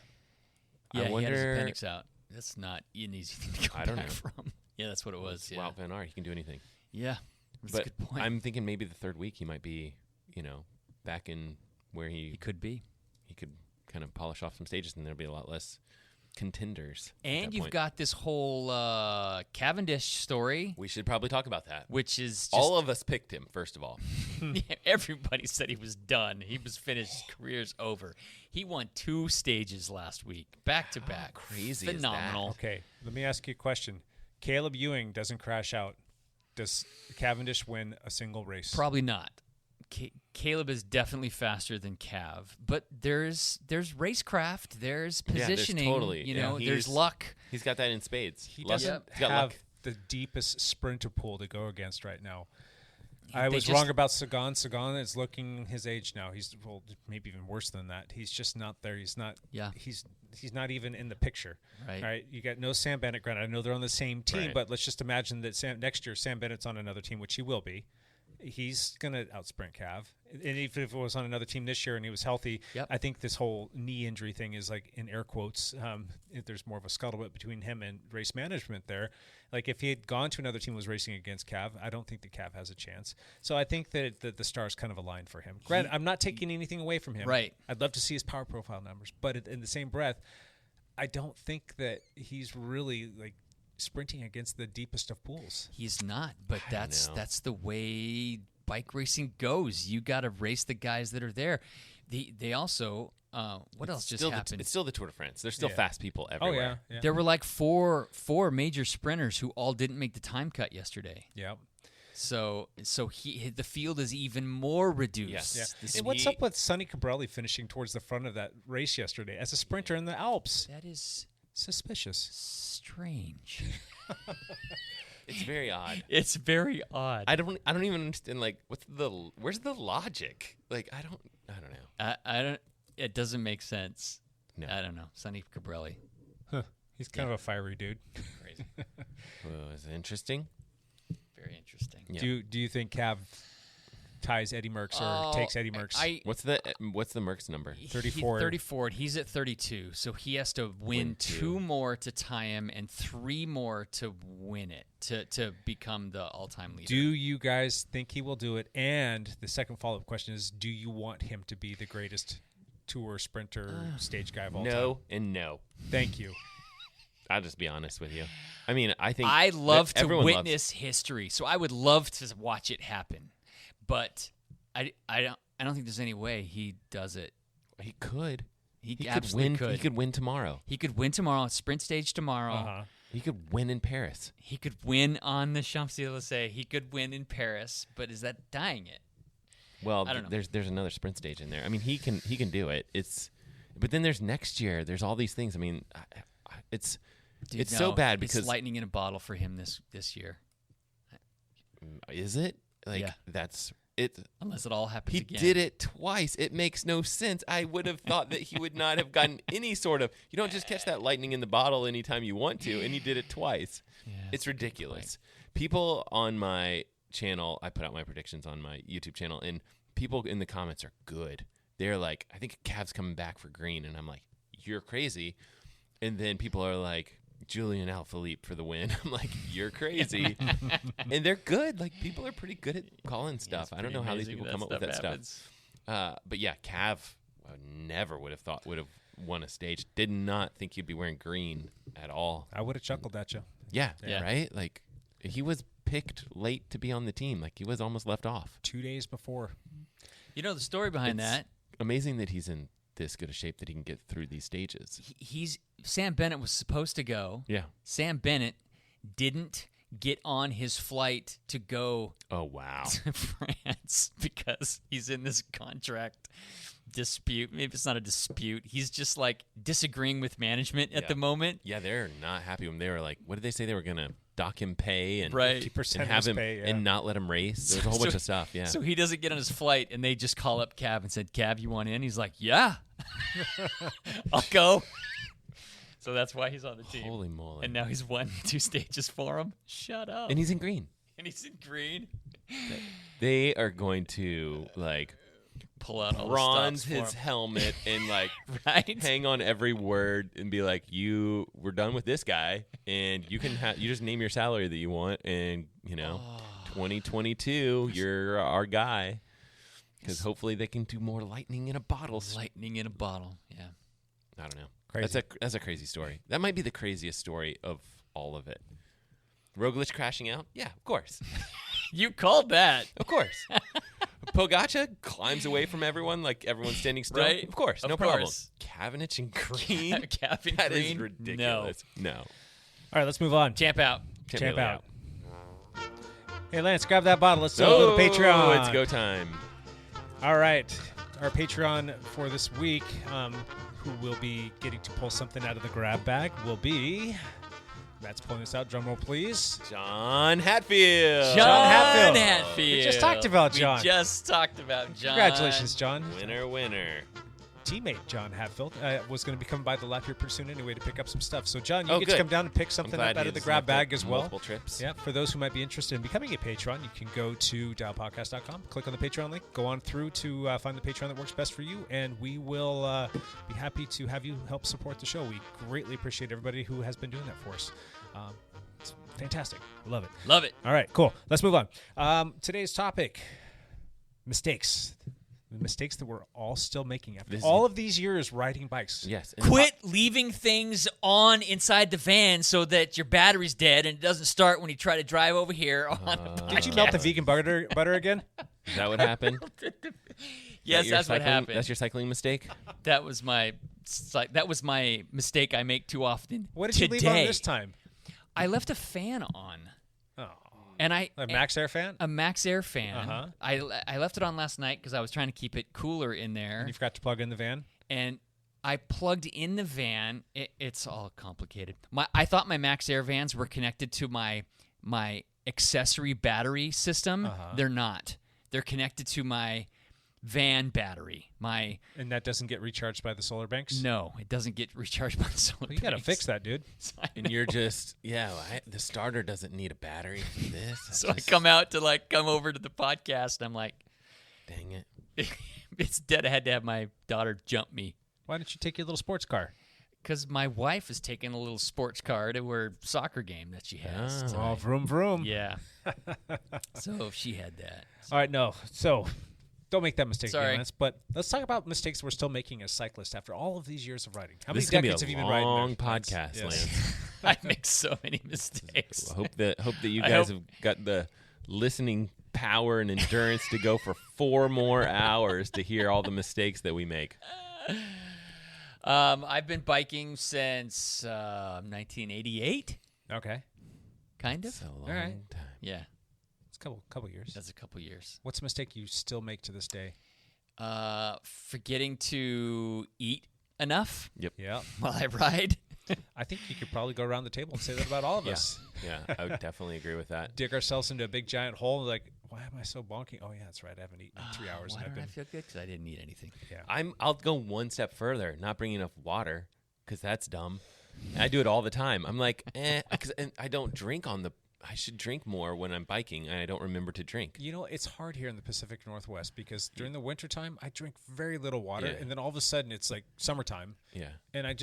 Yeah, I wonder, he had his appendix out. That's not an easy thing to go back from. Yeah, that's what it was. Yeah. Wout van Aert, he can do anything. Yeah, that's but a good point. I'm thinking maybe the third week he might be, back in where he could be. He could kind of polish off some stages, and there'll be a lot less contenders. And you've got this whole Cavendish story. We should probably talk about that. Which is just, all of us picked him, first of all. Yeah, everybody said he was done. He was finished. His career's over. He won 2 stages last week, back to back. Crazy, phenomenal. Okay, let me ask you a question. Caleb Ewing doesn't crash out. Does Cavendish win a single race? Probably not. Caleb is definitely faster than Cav, but there's racecraft, there's positioning, there's luck. He's got that in spades. He doesn't have the deepest sprinter pool to go against right now. I was wrong about Sagan. Sagan is looking his age now. He's maybe even worse than that. He's just not there. He's not. Yeah. He's not even in the picture. Right. Right. You got no Sam Bennett. Granted, I know they're on the same team, Right. but let's just imagine that next year Sam Bennett's on another team, which he will be. He's gonna outsprint Cav, and even if it was on another team this year and he was healthy, Yep. I think this whole knee injury thing is like in air quotes. There's more of a scuttlebutt between him and race management there. Like if he had gone to another team and was racing against Cav, I don't think that Cav has a chance. So I think that the stars kind of aligned for him. Granted, I'm not taking anything away from him. Right. I'd love to see his power profile numbers, but in the same breath, I don't think that he's really like sprinting against the deepest of pools. He's not, but I don't know. that's the way bike racing goes. You got to race the guys that are there. They also what else just happened? It's still the Tour de France. There's still Yeah. fast people Oh everywhere. yeah. There were like four major sprinters who all didn't make the time cut yesterday. Yeah. So the field is even more reduced. Yes. Yeah. This- And what's up with Sonny Cabrelli finishing towards the front of that race yesterday as a sprinter in the Alps? That is Suspicious. strange. It's very odd. It's very odd. I don't even understand. Like, where's the logic? Like, I don't know. I don't. It doesn't make sense. No. I don't know. Sonny Cabrelli. He's kind of a fiery dude. Crazy. Well, is it interesting? Very interesting. Yeah. Do you think Cav ties Eddie Merckx or takes Eddie Merckx? What's the Merckx number? 34. 34. He's at 32, so he has to win 2 more to tie him and 3 more to win it to become the all-time leader. Do you guys think he will do it? And the second follow-up question is, do you want him to be the greatest tour sprinter stage guy of all time? No and no. Thank you. I'll just be honest with you. I mean, I think I love to everyone loves- witness history, so I would love to watch it happen. But I don't think there's any way he does it. He could. He could absolutely win. could. He could win tomorrow. He could win tomorrow, sprint stage tomorrow. Uh-huh. He could win in Paris. He could win on the Champs-Élysées. He could win in Paris, but is that dying it? Well, I don't know. there's another sprint stage in there. I mean, he can do it. But then there's next year. There's all these things. I mean, it's Dude, so no, bad it's because lightning in a bottle for him this year. is it like Yeah. that's it? Unless it all happens He again. did it twice. It makes no sense. I would have thought that he would not have gotten any sort of. You don't just catch that lightning in the bottle anytime you want to, and he did it twice. Yeah, It's ridiculous. People on my channel, I put out my predictions on my YouTube channel, and people in the comments are good. They're like, I think Cav's coming back for green, and I'm like, you're crazy. And then people are like, Julian Alaphilippe for the win. I'm like, you're crazy. And they're good. Like, people are pretty good at calling stuff. I don't know how these people come up with that stuff. But yeah, Cav never would have thought would have won a stage. Did not think he'd be wearing green at all. I would have chuckled at you. Yeah, Yeah. right? Like, he was picked late to be on the team. Like, he was almost left off. 2 days before. You know the story behind It's that? amazing that he's in this good a shape that he can get through these stages. He's Sam Bennett was supposed to go. Yeah. Sam Bennett didn't get on his flight to go Oh, wow. to France because he's in this contract dispute. Maybe it's not a dispute. He's just like disagreeing with management at Yeah. the moment. Yeah, they're not happy when they were like, what did they say? They were going to dock him pay and, Right. 50% and have his him pay, yeah. and not let him race. There's a whole bunch of stuff. Yeah. So he doesn't get on his flight, and they just call up Cav and said, Cav, you want in? He's like, yeah, I'll go. So that's why he's on the team. Holy moly. And now he's won 2 stages for him. Shut up. And he's in green. And he's in green. They are going to like Pull out all bronze the stops his for him. helmet and like Right? hang on every word and be like, we're done with this guy, and you can you just name your salary that you want, and 2022 you're our guy, because hopefully they can do more lightning in a bottle. Lightning in a bottle. Yeah. I don't know. Crazy. That's a crazy story. That might be the craziest story of all of it. Roglic crashing out? Yeah, of course. You called that. Of course. Pogacar climbs away from everyone like everyone's standing still. Right. Of course, Of no problem. course. Cavendish in green? Cav in That is green? ridiculous. No. All right, let's move on. Champ out. Champ really out. Hey, Lance, grab that bottle. Let's go to the Patreon. It's go time. All right. Our Patreon for this week, who will be getting to pull something out of the grab bag, will be Matt's pulling this out. Drum roll, please. John Hatfield. John Hatfield. Hatfield. We just talked about John. We just talked about John. Congratulations, John. Winner, winner. Teammate John Hatfield was going to be coming by the lap here pretty soon anyway to pick up some stuff. So, John, you get to good. come down and pick I'm something glad up out he of the has grab looked bag at as well. multiple trips. Yeah, for those who might be interested in becoming a patron, you can go to dialpodcast.com, click on the Patreon link, go on through to find the Patreon that works best for you, and we will be happy to have you help support the show. We greatly appreciate everybody who has been doing that for us. It's fantastic. Love it. Love it. All right, cool. Let's move on. Today's topic, mistakes. The mistakes that we're all still making after all of these years riding bikes. Yes. Quit leaving things on inside the van so that your battery's dead and it doesn't start when you try to drive over here on a podcast. Did you melt the vegan butter again? Is that what happened? Yes, that's what happened. That's your cycling mistake? That was my mistake I make too often. What did you leave on this time? I left a fan on. Oh. And A Max Air fan? A Max Air fan. Uh-huh. I left it on last night because I was trying to keep it cooler in there. And you forgot to plug in the van? And I plugged in the van. It's all complicated. I thought my Max Air vans were connected to my accessory battery system. They're not. They're connected to my van battery. And that doesn't get recharged by the solar banks? No, it doesn't get recharged by the solar You got to banks. fix that, dude. And you're just, the starter doesn't need a battery for this. So I come over to the podcast, and I'm like, dang it. It's dead. I had to have my daughter jump me. Why didn't you take your little sports car? Because my wife is taking a little sports car to her soccer game that she has. Oh, tonight. vroom, vroom. Yeah. So she had that. All right, no. So don't make that mistake Sorry. again, Lance. But let's talk about mistakes we're still making as cyclists after all of these years of riding. How This is many gonna decades be have a you been riding? long there, Lance? podcast, Yes. Lance. I make so many mistakes. Hope that you I guys hope- have got the listening power and endurance to go for 4 more hours to hear all the mistakes that we make. I've been biking since 1988, Okay. kind of. It's a long All right. time. Yeah, It's a couple years. that's a couple years. What's a mistake you still make to this day? Forgetting to eat enough Yeah. while I ride. I think you could probably go around the table and say that about all of Yeah. us. Yeah, I would definitely agree with that. Dig ourselves into a big giant hole and like, why am I so bonking? Oh, yeah, that's right. I haven't eaten in 3 hours. Why and I've don't I been. feel good? Because I didn't eat anything. Yeah. I'll go one step further, not bringing enough water, because that's dumb. And I do it all the time. I'm like, because I don't drink I should drink more when I'm biking, and I don't remember to drink. You know, it's hard here in the Pacific Northwest because during the wintertime, I drink very little water. Yeah. And then all of a sudden, it's like summertime. Yeah. And I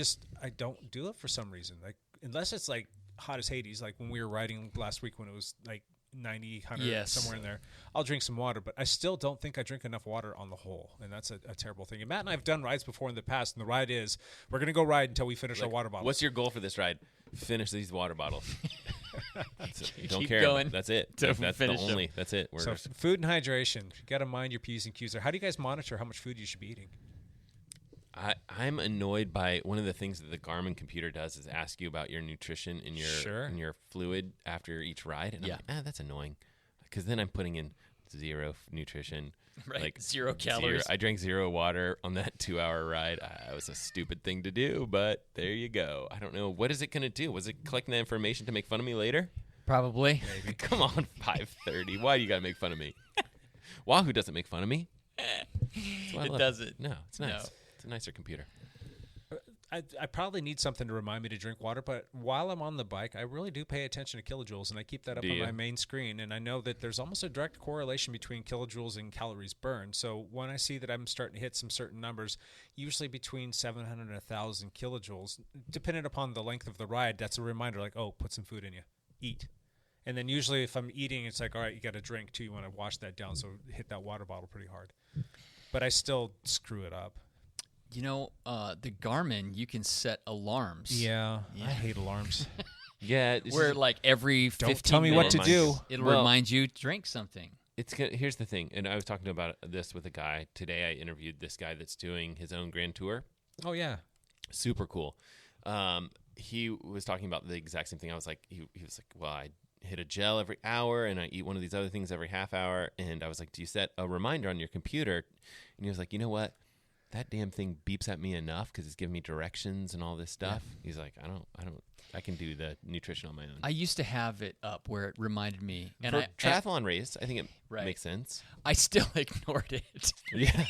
don't do it for some reason. Like, unless it's like hot as Hades, like when we were riding last week when it was like 90, 100, Yes. somewhere in there, I'll drink some water. But I still don't think I drink enough water on the whole. And that's a terrible thing. And Matt and I have done rides before in the past. And the ride is we're going to go ride until we finish our water bottle. What's your goal for this ride? Finish these water bottles. That's it. You don't Keep care. going That's it. to That's finish the them. only. That's it. So food and hydration. You got to mind your P's and Q's there. How do you guys monitor how much food you should be eating? I'm annoyed by one of the things that the Garmin computer does is ask you about your nutrition and your fluid after each ride, and Yeah. I'm like, that's annoying, because then I'm putting in zero nutrition, Right. like Zero calories. I drank 0 water on that 2-hour ride. It was a stupid thing to do, but there you go. I don't know, what is it going to do? Was it collecting that information to make fun of me later? Probably. Come on, 5:30. Why do you got to make fun of me? Wahoo doesn't make fun of me. That's why I It love doesn't. No, it's nice. No. It's a nicer computer. I probably need something to remind me to drink water, but while I'm on the bike, I really do pay attention to kilojoules, and I keep that up Do on you? my main screen, and I know that there's almost a direct correlation between kilojoules and calories burned. So when I see that I'm starting to hit some certain numbers, usually between 700 and 1,000 kilojoules, depending upon the length of the ride, that's a reminder like, oh, put some food in you. Eat. And then usually if I'm eating, it's like, all right, you got to drink too. You want to wash that down, so hit that water bottle pretty hard. But I still screw it up. You know, the Garmin, you can set alarms. Yeah. I hate alarms. Yeah, Where like every 15 Don't tell me what to minutes, do. It'll Well- remind you to drink something. Here's the thing, and I was talking about this with a guy today. I interviewed this guy that's doing his own grand tour. Oh, yeah. Super cool. He was talking about the exact same thing. I was like, he was like, well, I hit a gel every hour, and I eat one of these other things every half hour. And I was like, do you set a reminder on your computer? And he was like, you know what? that damn thing beeps at me enough because it's giving me directions and all this stuff. He's like, I can do the nutrition on my own. I used to have it up where it reminded me. And For triathlon race, I think it makes sense. I still ignored it. Yeah.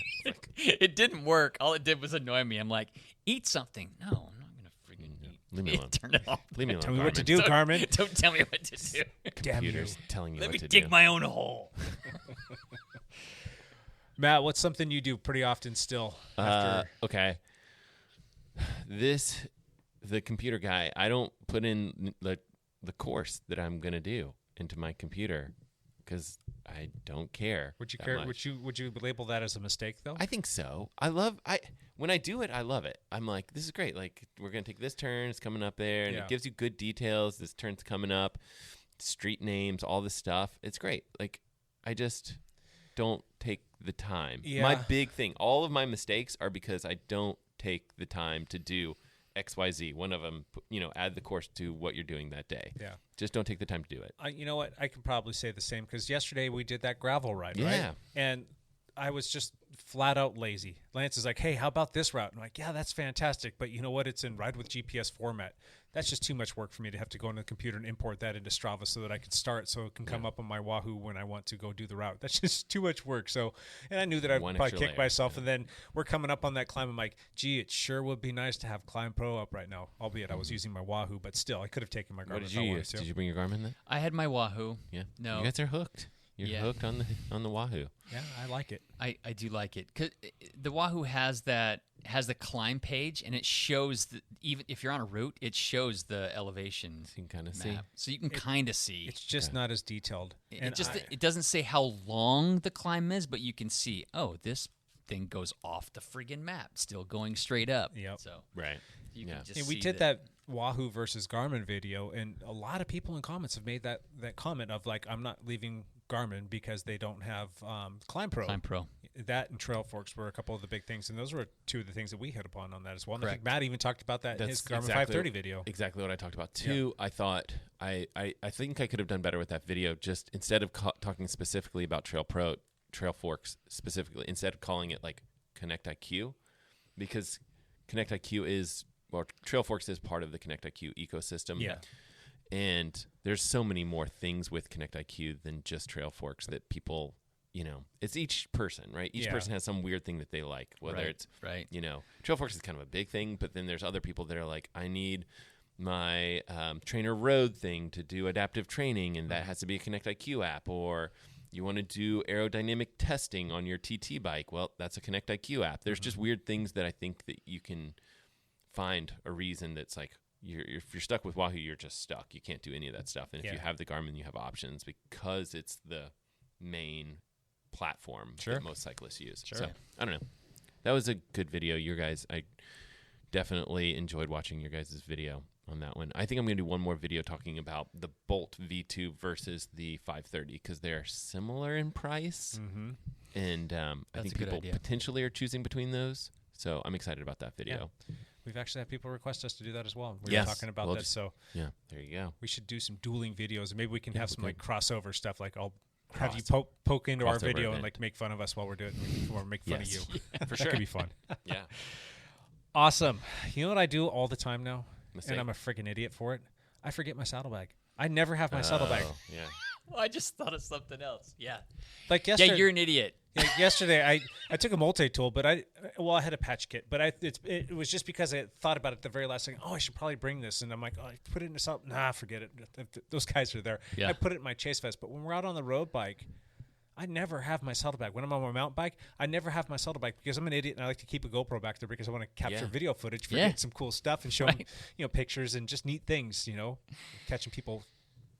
It didn't work. All it did was annoy me. I'm like, eat something. No, I'm not going to freaking eat. Leave me alone. Turn it off. Leave me alone. Tell me what to do, Garmin. Don't tell me what to do. Computer's telling you Let what me to dig do. my own hole. Matt, what's something you do pretty often still? After Okay. The computer guy, I don't put in the course that I'm going to do into my computer because I don't care. would you that care? much. Would you label that as a mistake though? I think so. When I do it, I love it. I'm like, this is great. Like, we're going to take this turn. It's coming up there. And Yeah. it gives you good details. This turn's coming up. Street names, all this stuff. It's great. Like, I just don't take the time. Yeah. My big thing, all of my mistakes are because I don't take the time to do XYZ. One of them, add the course to what you're doing that day. Yeah. Just don't take the time to do it. You know what? I can probably say the same because yesterday we did that gravel ride, Yeah. right? And I was just flat out lazy. Lance is like, hey, how about this route? I'm like, yeah, that's fantastic. But you know what? It's in ride with GPS format. That's just too much work for me to have to go into the computer and import that into Strava so that I can start so it can come up on my Wahoo when I want to go do the route. That's just too much work. So, and I knew that I'd One probably extra kick layer, myself. And then we're coming up on that climb. I'm like, gee, it sure would be nice to have Climb Pro up right now. Albeit I was using my Wahoo, but still, I could have taken my Garmin. What did if I you wanted use? to. Did you bring your Garmin then? I had my Wahoo. Yeah. No. You guys are hooked. You're Yeah. hooked on the Wahoo. Yeah, I like it. I do like it. 'Cause the Wahoo has the climb page, and it shows even if you're on a route, it shows the elevation. You can kind of see. map. So you can kind of see. It's just not as detailed. It doesn't say how long the climb is, but you can see. Oh, this thing goes off the friggin' map, still going straight up. Yep. So Right. you Yeah. can just And we see did that Wahoo versus Garmin video, and a lot of people in comments have made that comment of like, I'm not leaving Garmin because they don't have Climb Pro. Climb Pro. That and Trail Forks were a couple of the big things, and those were two of the things that we hit upon on that as well. And I think Correct. Matt even talked about that in his Garmin exactly- 530 video. Exactly what I talked about too. I thought I think I could have done better with that video. Just instead of talking specifically about Trail Forks specifically, instead of calling it like Connect IQ, because Connect IQ Trail Forks is part of the Connect IQ ecosystem. Yeah. And there's so many more things with Connect IQ than just Trail Forks that people, it's each person, right? Each Yeah. person has some weird thing that they like, whether Right, it's, right. Trail Forks is kind of a big thing, but then there's other people that are like, I need my Trainer Road thing to do adaptive training, and that has to be a Connect IQ app, or you want to do aerodynamic testing on your TT bike. Well, that's a Connect IQ app. There's just weird things that I think that you can find a reason that's like, if you're stuck with Wahoo, you're just stuck. You can't do any of that stuff. And if you have the Garmin, you have options because it's the main platform that most cyclists use. Sure. So, I don't know. That was a good video. I definitely enjoyed watching your guys' video on that one. I think I'm going to do one more video talking about the Bolt V2 versus the 530 because they're similar in price. Mm-hmm. And I That's think a good people idea. potentially are choosing between those. So I'm excited about that video. We've actually had people request us to do that as well. We Yes. were talking about We'll that, just- so Yeah, there you go. we should do some dueling videos, and maybe we can have we some like could. crossover stuff. Like I'll have you Cross- poke into our crossover video and event. like make fun of us while we're doing it, or make fun Yes. of you. For That sure. could be fun. Yeah. Awesome. You know what I do all the time now, Mistake. and I'm a freaking idiot for it. I forget my saddlebag. I never have my saddlebag. Oh, yeah. Well, I just thought of something else. Yeah. Like yesterday, Yeah, you're an idiot. yesterday I took a multi-tool, but I had a patch kit, but it was just because I thought about it at the very last second. Oh, I should probably bring this, and I'm like, oh, I put it in something. Nah, forget it. Those guys are there. Yeah. I put it in my chase vest, but when we're out on the road bike, I never have my saddlebag. When I'm on my mountain bike, I never have my saddlebag because I'm an idiot and I like to keep a GoPro back there because I want to capture Yeah. video footage for Yeah. getting some cool stuff and show them, pictures and just neat things, catching people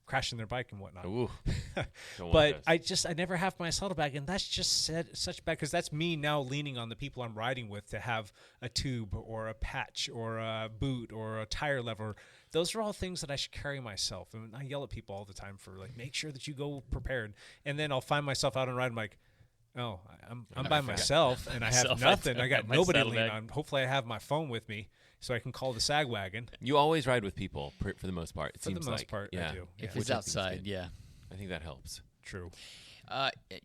crashing their bike and whatnot. Ooh. Don't want But this. I never have my saddlebag, and that's just such bad because that's me now leaning on the people I'm riding with to have a tube or a patch or a boot or a tire lever. Those are all things that I should carry myself, and I yell at people all the time for like, make sure that you go prepared. And then I'll find myself out on ride, I'm like, oh, I'm by myself and I have Myself, nothing. I got my nobody to lean saddlebag. on. Hopefully, I have my phone with me so I can call the sag wagon. You always ride with people for the most part. It For the seems most like. part, I yeah. do. If Yeah. it's outside, yeah. I think that helps. True.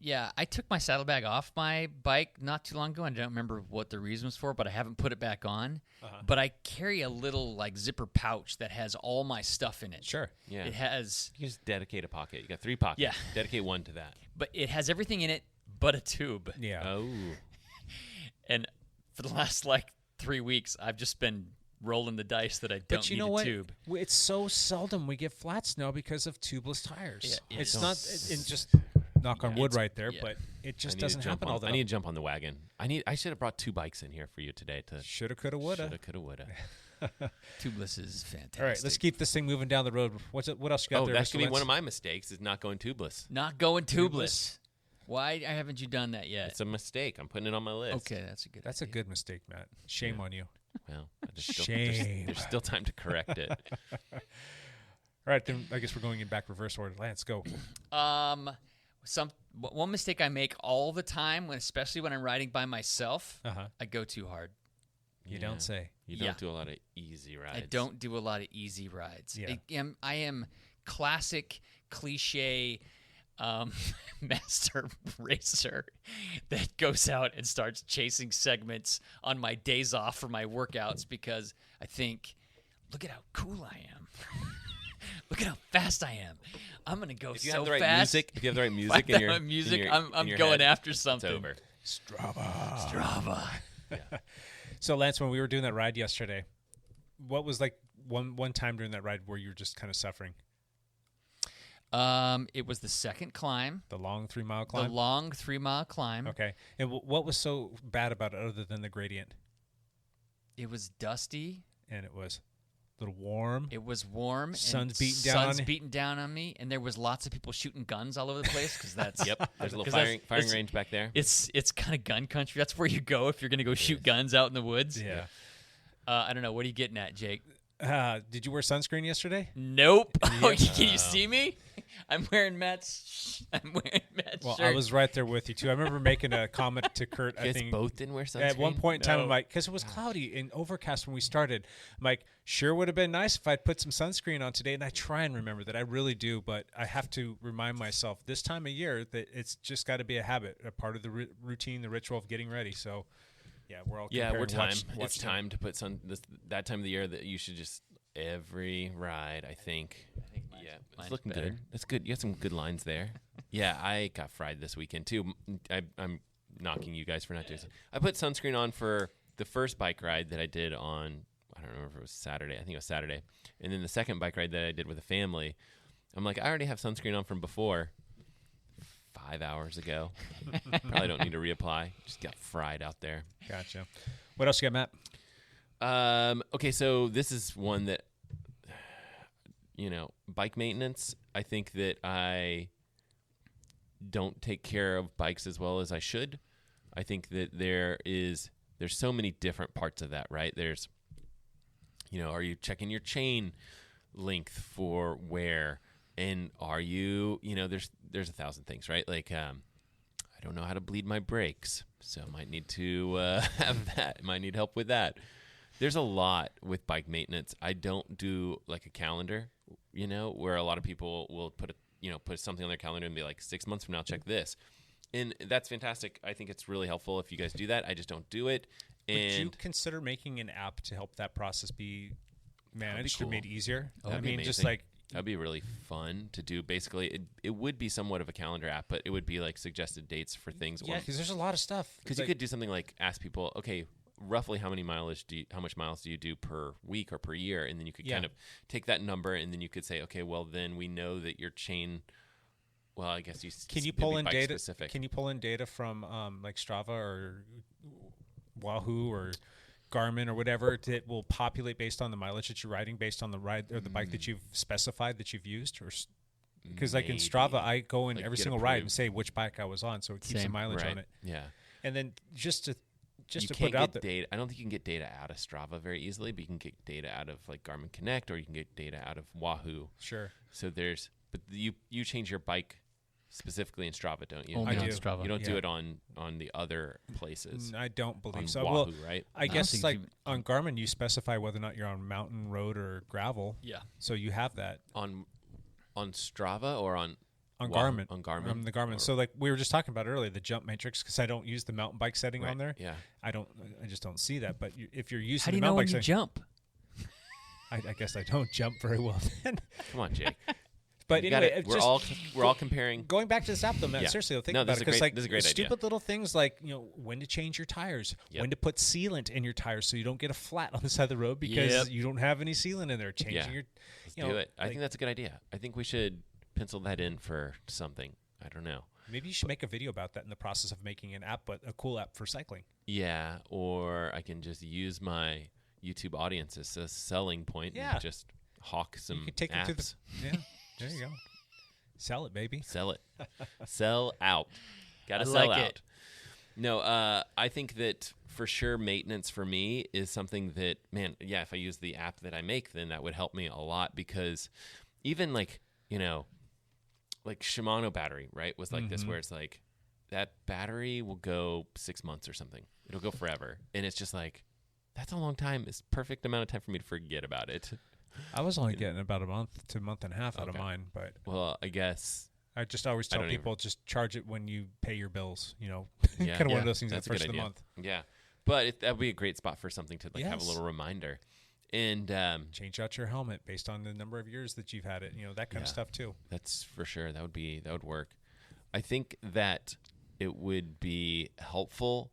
Yeah, I took my saddlebag off my bike not too long ago. I don't remember what the reason was for, but I haven't put it back on. But I carry a little like zipper pouch that has all my stuff in it. Sure. Yeah. It has, You just dedicate a pocket. You got 3 pockets. Yeah. Dedicate one to that. but it has everything in it but a tube. Yeah. Oh. And for the last like 3 weeks, I've just been rolling the dice that I don't But you need know a what? tube. It's so seldom we get flat snow because of tubeless tires. Yeah, it's it's- not. It just knock on wood right there, yeah. but it just I need to doesn't jump happen on- all the I time. need to jump on the wagon. I should have brought 2 bikes in here for you today to Shoulda, coulda, woulda. shoulda, coulda, woulda. Tubeless is fantastic. All right, let's keep this thing moving down the road. What else you got Oh, there? that Mr. could be one Lentz? of my mistakes is not going tubeless. Not going tubeless. Why haven't you done that yet? It's a mistake. I'm putting it on my list. Okay, that's a good. That's a idea. good mistake, Matt. Shame on you. Well, there's still, Shame. there's still time to correct it. All right, then I guess we're going in back reverse order. Lance, go. One mistake I make all the time, especially when I'm riding by myself, Uh-huh. I go too hard. You Yeah. don't say. You Yeah. don't do a lot of easy rides. I don't do a lot of easy rides. Yeah. I am classic cliche master racer that goes out and starts chasing segments on my days off for my workouts because I think, look at how cool I am. Look at how fast I am. I'm gonna go If you so have the right fast. music, if you have the right music in your music, in your, I'm in your going head, after it's something. over. Strava. So, Lance, when we were doing that ride yesterday, what was like one time during that ride where you were just kind of suffering? It was the second climb, The long 3-mile climb? the long 3-mile climb. Okay. And what was so bad about it other than the gradient? It was dusty. And it was a little warm. It was warm. Sun's and beating down Sun's on you. beating down on me, and there was lots of people shooting guns all over the place because that's Yep. There's a little 'cause that's- firing it's- range back there. It's kind of gun country. That's where you go if you're going to go shoot guns out in the woods. Yeah. I don't know. What are you getting at, Jake? Did you wear sunscreen yesterday? Nope. Oh, can you see me? I'm wearing Matt's. Well, shirt. I was right there with you, too. I remember making a comment to Kurt, You I guys think. both didn't wear sunscreen? At one point in time, No. I'm like, because it was cloudy and overcast when we started. I'm like, sure would have been nice if I'd put some sunscreen on today. And I try and remember that. I really do. But I have to remind myself this time of year that it's just got to be a habit, a part of the routine, the ritual of getting ready. So, yeah, we're all Yeah, comparing we're time. watch It's time to put that time of the year that you should just every ride. I think. Yeah, mine's it's looking better. good. That's good. You got some good lines there. Yeah, I got fried this weekend too. I'm knocking you guys for not doing. I put sunscreen on for the first bike ride that I did on. I don't remember if it was Saturday. I think it was Saturday. And then the second bike ride that I did with a family, I'm like, I already have sunscreen on from before. 5 hours ago. Probably don't need to reapply. Just got fried out there. Gotcha. What else you got, Matt? Okay, so this is one that, bike maintenance. I think that I don't take care of bikes as well as I should. I think that there's so many different parts of that, right? There's, are you checking your chain length for wear? And are you, there's 1,000 things, right? Like, I don't know how to bleed my brakes, so I might need to have that. Might need help with that. There's a lot with bike maintenance. I don't do like a calendar, where a lot of people will put something on their calendar and be like, 6 months from now, check this. And that's fantastic. I think it's really helpful if you guys do that. I just don't do it. Would you And consider making an app to help that process be managed cool. or made easier? Oh, I that'd be mean, just amazing. like that'd be really fun to do. Basically, it would be somewhat of a calendar app, but it would be like suggested dates for things. yeah, because there's a lot of stuff. Because It's you like- could do something like ask people, okay, roughly how much miles do you do per week or per year, and then you could Yeah. kind of take that number, and then you could say, okay, well then we know that your chain. Well, I guess Can you it'd pull be in bike data? Specific. Can you pull in data from like Strava or Wahoo or Garmin or whatever that will populate based on the mileage that you're riding, based on the ride or the bike that you've specified that you've used? Or because like in Maybe. Strava, I go in Like, every get single ride and approved. say which bike I was on, so it keeps the Same. mileage right. on it. Yeah. And then just to You put can't it out get there. data. I don't think you can get data out of Strava very easily, but you can get data out of like Garmin Connect, or you can get data out of Wahoo. Sure. So but you change your bike specifically in Strava, don't you? Only I on do. Strava. You don't Yeah. do it on the other places. I don't believe On so. Wahoo, Well, right? I guess think like you- on Garmin, you specify whether or not you're on mountain, road, or gravel. Yeah. So you have that. On Strava or on On Well, Garmin. on Garmin? The Garmin. Or- So like we were just talking about earlier, the jump matrix, because I don't use the mountain bike setting Right, on there. yeah. I just don't see that. But if you're using How do the you know mountain when bike you setting, jump? I guess I don't jump very well then. Come on, Jake. But You anyway, gotta- it's we're all comparing. going back to this app though, Matt. Yeah. Seriously, though, think No, about this it, is a because great- like this is a great idea. stupid little things like when to change your tires, Yep. when to put sealant in your tires so you don't get a flat on the side of the road because Yep. you don't have any sealant in there. Changing Yeah. your, Let's you do know, it. I think that's a good idea. I think we should pencil that in for something. I don't know. maybe you should make a video about that in the process of making an app, but a cool app for cycling. Yeah, or I can just use my YouTube audience as a selling point Yeah. and just hawk some You could take them to the apps. yeah. There you go. Sell it, baby. Sell it. Sell out. Gotta I sell like out. it. No, I think that for sure maintenance for me is something that, man, yeah, if I use the app that I make, then that would help me a lot, because even like, like Shimano battery, right, was like this, where it's like that battery will go 6 months or something. It'll go forever. And it's just like, that's a long time. It's perfect amount of time for me to forget about it. I was only getting about a month to a month and a half out of Okay. mine, but Well, I guess, I just always tell don't even- people just charge it when you pay your bills. yeah. kind of one of those things at That's the a first good of the idea. month. Yeah. But that would be a great spot for something to like have a Yes. little reminder. And Change out your helmet based on the number of years that you've had it. That kind of Yeah. stuff too. that's for sure. That would work. I think that it would be helpful.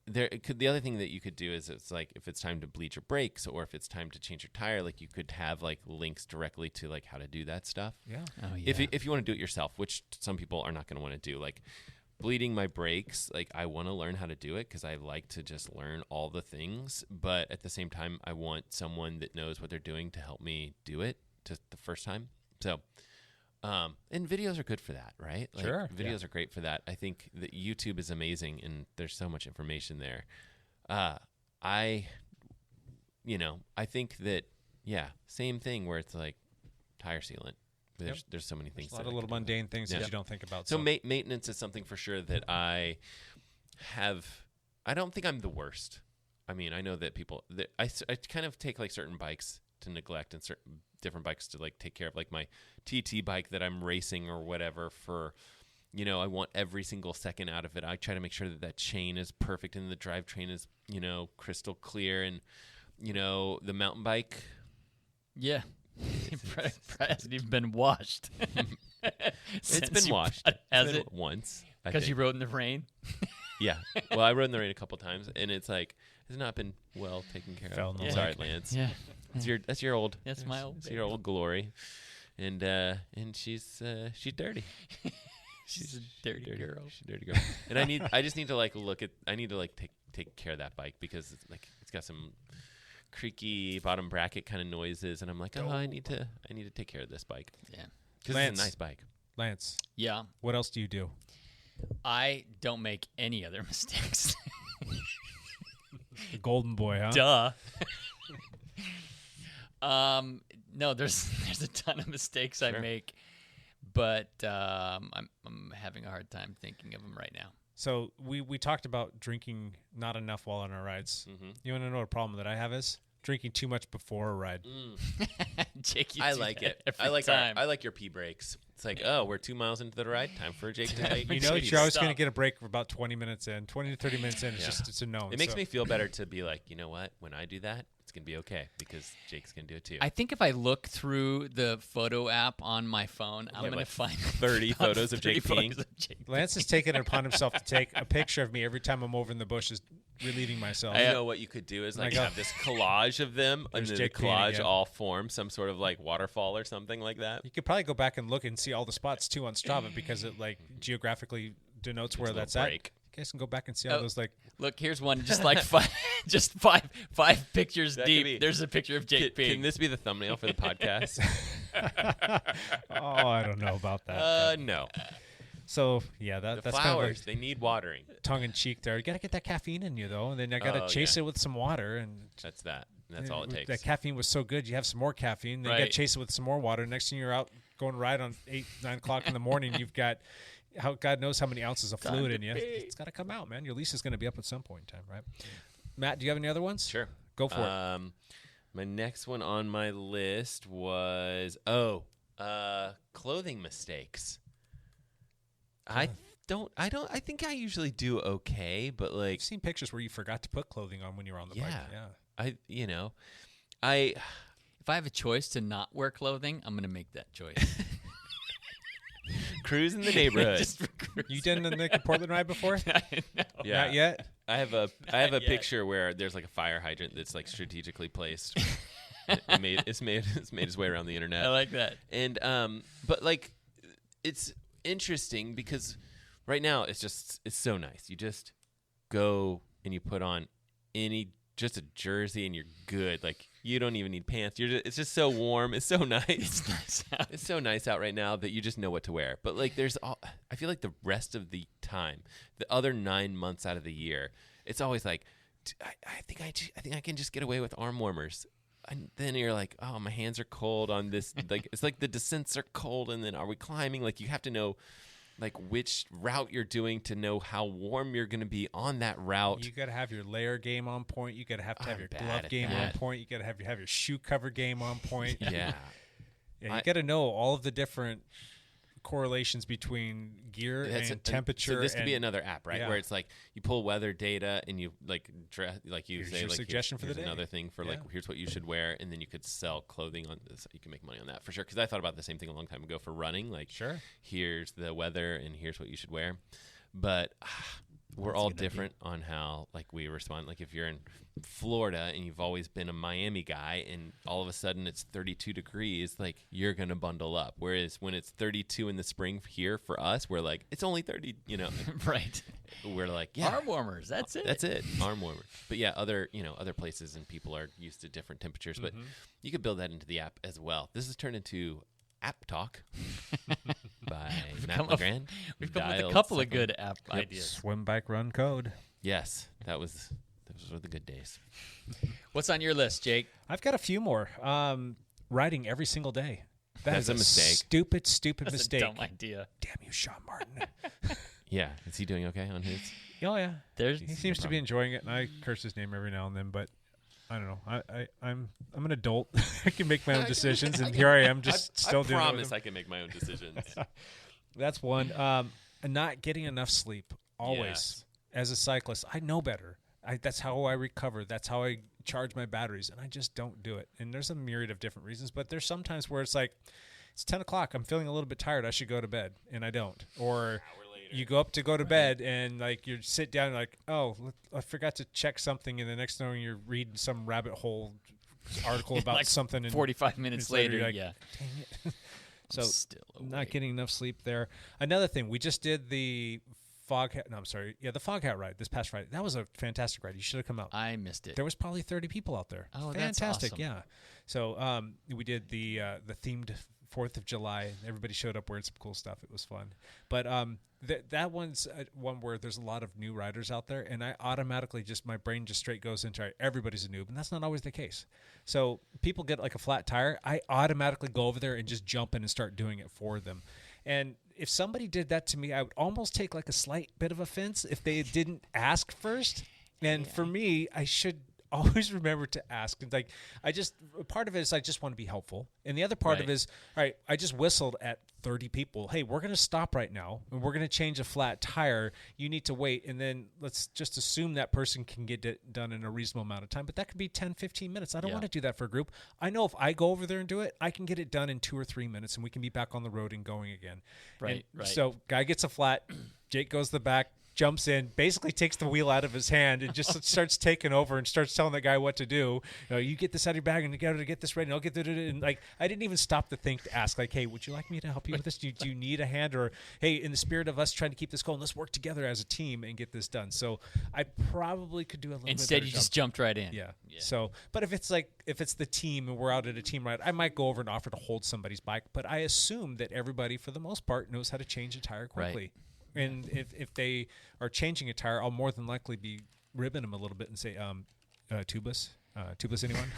The other thing that you could do is, it's like if it's time to bleach your brakes or if it's time to change your tire, like you could have like links directly to like how to do that stuff. Yeah. Oh yeah. If you want to do it yourself, which some people are not going to want to do, like bleeding my brakes, like I want to learn how to do it because I like to just learn all the things, but at the same time I want someone that knows what they're doing to help me do it just the first time. So and videos are good for that, right? Like, Sure, videos are great for that. I think that YouTube is amazing and there's so much information there. I think that, same thing where it's like tire sealant. There's so many things. A lot that of I little could do. mundane things Yeah. that you don't think about. So maintenance is something for sure that I have. I don't think I'm the worst. I mean, I know that people. I kind of take like certain bikes to neglect and certain different bikes to like take care of, like my TT bike that I'm racing or whatever. For I want every single second out of it. I try to make sure that chain is perfect and the drivetrain is crystal clear, and the mountain bike. yeah. Brett hasn't even been washed. It's been washed. Has It's been it? once? Because you rode in the rain. Yeah. Well, I rode in the rain a couple times, and it's like it's not been well taken care Fell of. in the Sorry, lake. Lance. Yeah. That's your old. That's my old That's your old glory, and she's dirty. She's a dirty girl. She's a dirty girl. And I just need to like take care of that bike, because it's got some creaky bottom bracket kind of noises, and I'm like, I need to take care of this bike. Yeah. Because Lance. it's a nice bike. Lance, Yeah. what else do you do? I don't make any other mistakes. The golden boy, huh? Duh. No, there's a ton of mistakes I Sure. make, but I'm having a hard time thinking of them right now. So we talked about drinking not enough while on our rides. Mm-hmm. You want to know what a problem that I have is? Drinking too much before a ride. Jake, you I do like that it. every I like time. I like your pee breaks. It's like, we're 2 miles into the ride. Time for Jake to take. You know, Jake you're always stop. going to get a break for about 20 minutes in. 20 to 30 minutes in, it's a no. It makes me feel better to be like, you know what? When I do that, it's gonna be okay because Jake's gonna do it too. I think if I look through the photo app on my phone, I'm Yeah, going to like find 30 about photos of 30 Jake photos peeing. of Jake Lance has taken it upon himself to take a picture of me every time I'm over in the bushes relieving myself. You know what you could do is like Like, have this collage of them, and There's then Jake the peeing collage again. all form some sort of like waterfall or something like that. You could probably go back and look and see all the spots too on Strava because it like geographically denotes where a little that's at. break. You guys can go back and see all those like Look, here's one just like five pictures That could deep. be- There's a picture of Jake Can peeing. this be the thumbnail for the podcast? I don't know about that. No. So yeah, The that's flowers, kind they need watering. of tongue in cheek there. You got to get that caffeine in you though, and then I got to Oh, chase yeah. it with some water, and That's that. That's all it takes. That caffeine was so good, you have some more caffeine, then you got Right. to chase it with some more water. Next thing you're out going to ride on 8, 9 o'clock in the morning, you've got God knows how many ounces of fluid in you. It's got to come out, man. Your lease is going to be up at some point in time, right? Matt, do you have any other ones? Sure. Go for it. My next one on my list was clothing mistakes. I think I usually do okay, but like I've seen pictures where you forgot to put clothing on when you were on the bike. Yeah. If I have a choice to not wear clothing, I'm going to make that choice. Cruise in the neighborhood. Just for cruise. You didn't make a Portland ride before? No. Yeah. Not yet? I have a yet. picture where there's like a fire hydrant that's like strategically placed. It's made its way around the internet. I like that. And but like it's interesting because right now it's so nice. You just go and you put on just a jersey and you're good. Like you don't even need pants. It's just so warm. It's so nice. It's nice out. It's so nice out right now that you just know what to wear. But like I feel like the rest of the time, the other 9 months out of the year, it's always like I think I can just get away with arm warmers. And then you're like, oh, my hands are cold on this. Like it's like the descents are cold, and then are we climbing? Like you have to know like which route you're doing to know how warm you're going to be on that route. You got to have your layer game on point. You got to have I'm your bad glove at game that. on point. You got to have your shoe cover game on point. Yeah. Yeah, you got to know all of the different correlations between gear and temperature. So this could be another app, right? Yeah. Where it's like you pull weather data and you like you Here's say your like suggestion for the here's day. another thing for like Yeah. here's what you should wear, and then you could sell clothing on this. You can make money on that for sure. Because I thought about the same thing a long time ago for running. Like, Sure. here's the weather and here's what you should wear. But we're all different on how like we respond. Like if you're in Florida and you've always been a Miami guy and all of a sudden it's 32 degrees, like you're going to bundle up. Whereas when it's 32 in the spring here for us, we're like, it's only 30, Right. We're like, yeah. Arm warmers. That's it. That's it. Arm warmers. But yeah, other places and people are used to different temperatures, but you could build that into the app as well. This has turned into App Talk by Matt LeGrand. We've come with a couple of good app Yep. ideas. Swim, bike, run, code. Yes, those were the good days. What's on your list, Jake? I've got a few more. Riding every single day. That's a mistake. Stupid That's mistake. a dumb idea. Damn you, Sean Martin. Yeah, is he doing okay on his? Oh yeah, There's he seems to be enjoying it, and I curse his name every now and then. But I don't know. I'm an adult. I can make my own decisions, and here I am, just still doing it. I with promise him. I can make my own decisions. That's one. And not getting enough sleep always. Yes. As a cyclist, I know better. That's how I recover. That's how I charge my batteries, and I just don't do it. And there's a myriad of different reasons, but there's sometimes where it's like, it's 10 o'clock. I'm feeling a little bit tired. I should go to bed, and I don't. Or you go up to go to bed, and like you sit down, and like, oh, I forgot to check something, and the next thing you're reading some rabbit hole article about like something. And 45 minutes later, you're like, yeah. dang it. So still not awake. getting enough sleep there. Another thing, we just did the the Fog Hat ride this past Friday. That was a fantastic ride. You should have come out. I missed it. There was probably 30 people out there. Oh, that's fantastic! awesome. Yeah. So we did the themed 4th of July. Everybody showed up wearing some cool stuff. It was fun. But that one's one where there's a lot of new riders out there, and I automatically my brain just straight goes into everybody's a noob, and that's not always the case. So people get like a flat tire, I automatically go over there and just jump in and start doing it for them. And if somebody did that to me, I would almost take like a slight bit of offense if they didn't ask first. And for me, I should always remember to ask. And like, part of it is I just want to be helpful. And the other part of it is, all right, I just whistled at 30 people. Hey, we're going to stop right now and we're going to change a flat tire. You need to wait. And then let's just assume that person can get it done in a reasonable amount of time. But that could be 10, 15 minutes. I don't want to do that for a group. I know if I go over there and do it, I can get it done in 2 or 3 minutes and we can be back on the road and going again. Right. So guy gets a flat. Jake goes to the back, jumps in, basically takes the wheel out of his hand and just starts taking over and starts telling the guy what to do. You get this out of your bag and you got to get this ready and I'll get it. And like, I didn't even stop to think to ask, like, hey, would you like me to help you with this? Do you need a hand? Or, hey, in the spirit of us trying to keep this going, let's work together as a team and get this done. So I probably could do a little bit Instead, better you job. just jumped right in. Yeah. So, but if it's the team and we're out at a team ride, I might go over and offer to hold somebody's bike. But I assume that everybody, for the most part, knows how to change a tire quickly. Right. And if they are changing a tire, I'll more than likely be ribbing them a little bit and say, tubeless? Tubeless anyone?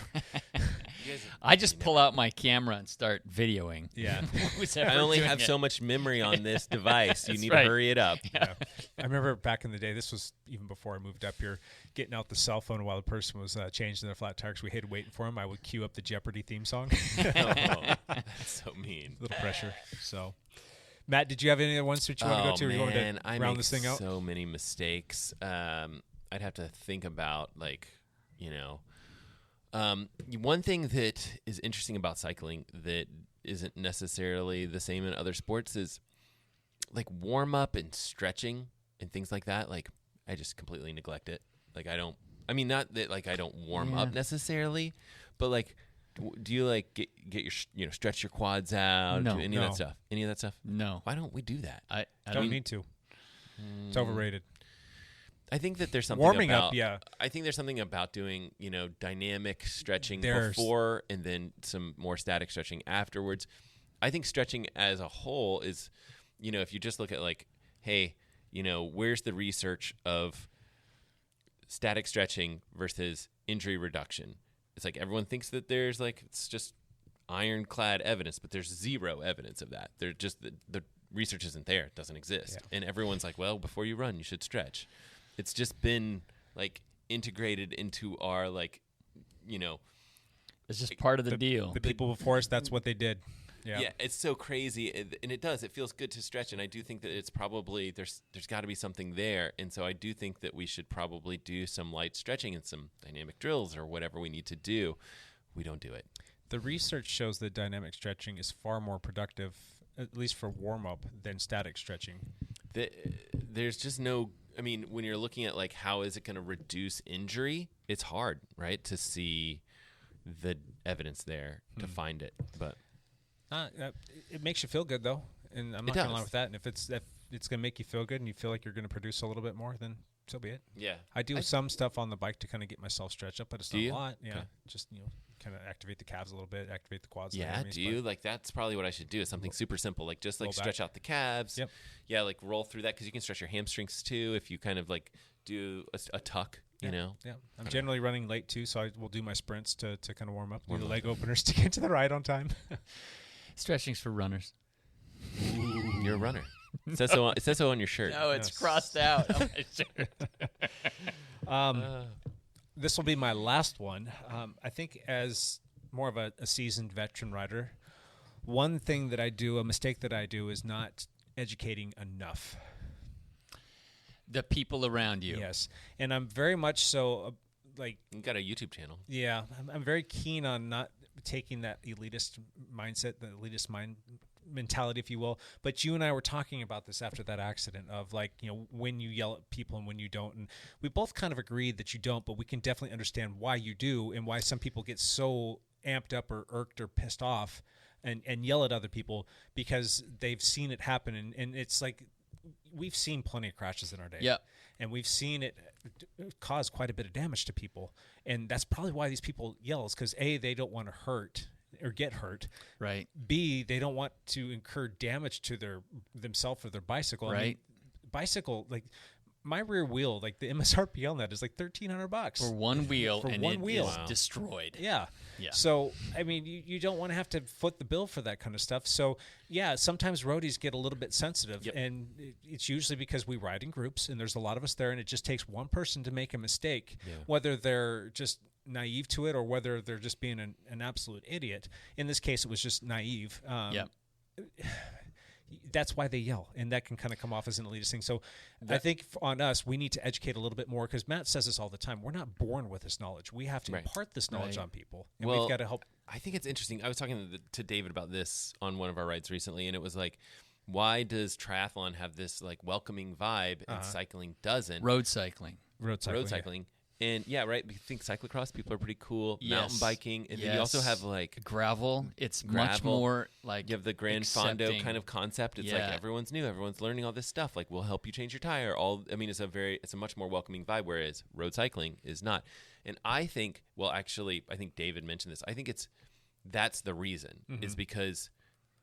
I just pull out my camera and start videoing. Yeah. Who's I ever only doing have it. so much memory on this device. You need right. to hurry it up. Yeah. I remember back in the day, this was even before I moved up here, getting out the cell phone while the person was changing their flat tire because we hated waiting for him. I would cue up the Jeopardy theme song. Oh, that's so mean. Little pressure. So, Matt, did you have any other ones that you want to go to? Or you want to I round make this thing out? so many mistakes. I'd have to think about, like, you know, one thing that is interesting about cycling that isn't necessarily the same in other sports is like warm up and stretching and things like that. Like, I just completely neglect it. Like, not that like I don't warm up necessarily, but like, do you like get your stretch your quads out? No. Do any of that stuff? Any of that stuff? No. Why don't we do that? I Don't need to. It's overrated. I think that there's something Warming about, up, yeah. I think there's something about doing, dynamic stretching There's- before and then some more static stretching afterwards. I think stretching as a whole is, if you just look at like, hey, where's the research of static stretching versus injury reduction? It's like everyone thinks that there's like, it's just ironclad evidence, but there's zero evidence of that. They're just, the research isn't there. It doesn't exist. Yeah. And everyone's like, well, before you run, you should stretch. It's just been like integrated into our like, It's just part of the deal. The people before us, that's what they did. Yeah. It's so crazy, and it does. It feels good to stretch, and I do think that it's probably there's got to be something there, and so I do think that we should probably do some light stretching and some dynamic drills or whatever we need to do. We don't do it. The research shows that dynamic stretching is far more productive, at least for warm-up, than static stretching. There's just no. I mean, when you're looking at like how is it going to reduce injury, it's hard, right, to see the evidence there to find it, but. It makes you feel good, though, and I'm not going to lie with that. And if it's going to make you feel good and you feel like you're going to produce a little bit more, then so be it. Yeah. I do some stuff on the bike to kind of get myself stretched up, but it's not a lot. Yeah, okay. Just kind of activate the calves a little bit, activate the quads. Yeah, do you? Like, that's probably what I should do is something super simple, like just like stretch out the calves. Yep. Yeah, like roll through that because you can stretch your hamstrings too if you kind of like do a tuck, Yeah, I'm generally running late too, so I will do my sprints to kind of warm up, do the leg openers to get to the ride on time. Stretching's for runners. You're a runner. It says so on your shirt. No, it's crossed out on my shirt. This will be my last one. I think as more of a seasoned veteran rider, one thing that I do, a mistake that I do, is not educating enough. The people around you. Yes, and I'm very much so like. You got a YouTube channel. Yeah, I'm very keen on not taking that elitist mindset, the elitist mentality, if you will. But you and I were talking about this after that accident of like, when you yell at people and when you don't. And we both kind of agreed that you don't, but we can definitely understand why you do and why some people get so amped up or irked or pissed off and yell at other people because they've seen it happen. And it's like, we've seen plenty of crashes in our day. Yep. And we've seen it cause quite a bit of damage to people. And that's probably why these people yell, is because A, they don't want to hurt or get hurt. Right. B, they don't want to incur damage to themselves or their bicycle. Right. I mean, bicycle, like my rear wheel, like the MSRP on that is like $1,300 For one wheel, For and one it wheel. is destroyed. Yeah. Yeah. So, I mean, you don't want to have to foot the bill for that kind of stuff. So, yeah, sometimes roadies get a little bit sensitive. Yep. And it's usually because we ride in groups and there's a lot of us there, and it just takes one person to make a mistake, whether they're just naive to it or whether they're just being an absolute idiot. In this case, it was just naive. Yep. That's why they yell, and that can kind of come off as an elitist thing. So I think on us, we need to educate a little bit more, because Matt says this all the time. We're not born with this knowledge. We have to impart this knowledge on people, and we've got to help. I think it's interesting. I was talking to David about this on one of our rides recently, and it was like, why does triathlon have this like welcoming vibe and cycling doesn't? Road cycling. Road cycling. And yeah, right. We think cyclocross people are pretty cool. Yes. Mountain biking, and then you also have like gravel. It's much more like you have the Gran Fondo kind of concept. It's like everyone's new, everyone's learning all this stuff. Like, we'll help you change your tire. It's a much more welcoming vibe. Whereas road cycling is not. And I think, I think David mentioned this. I think that's the reason is because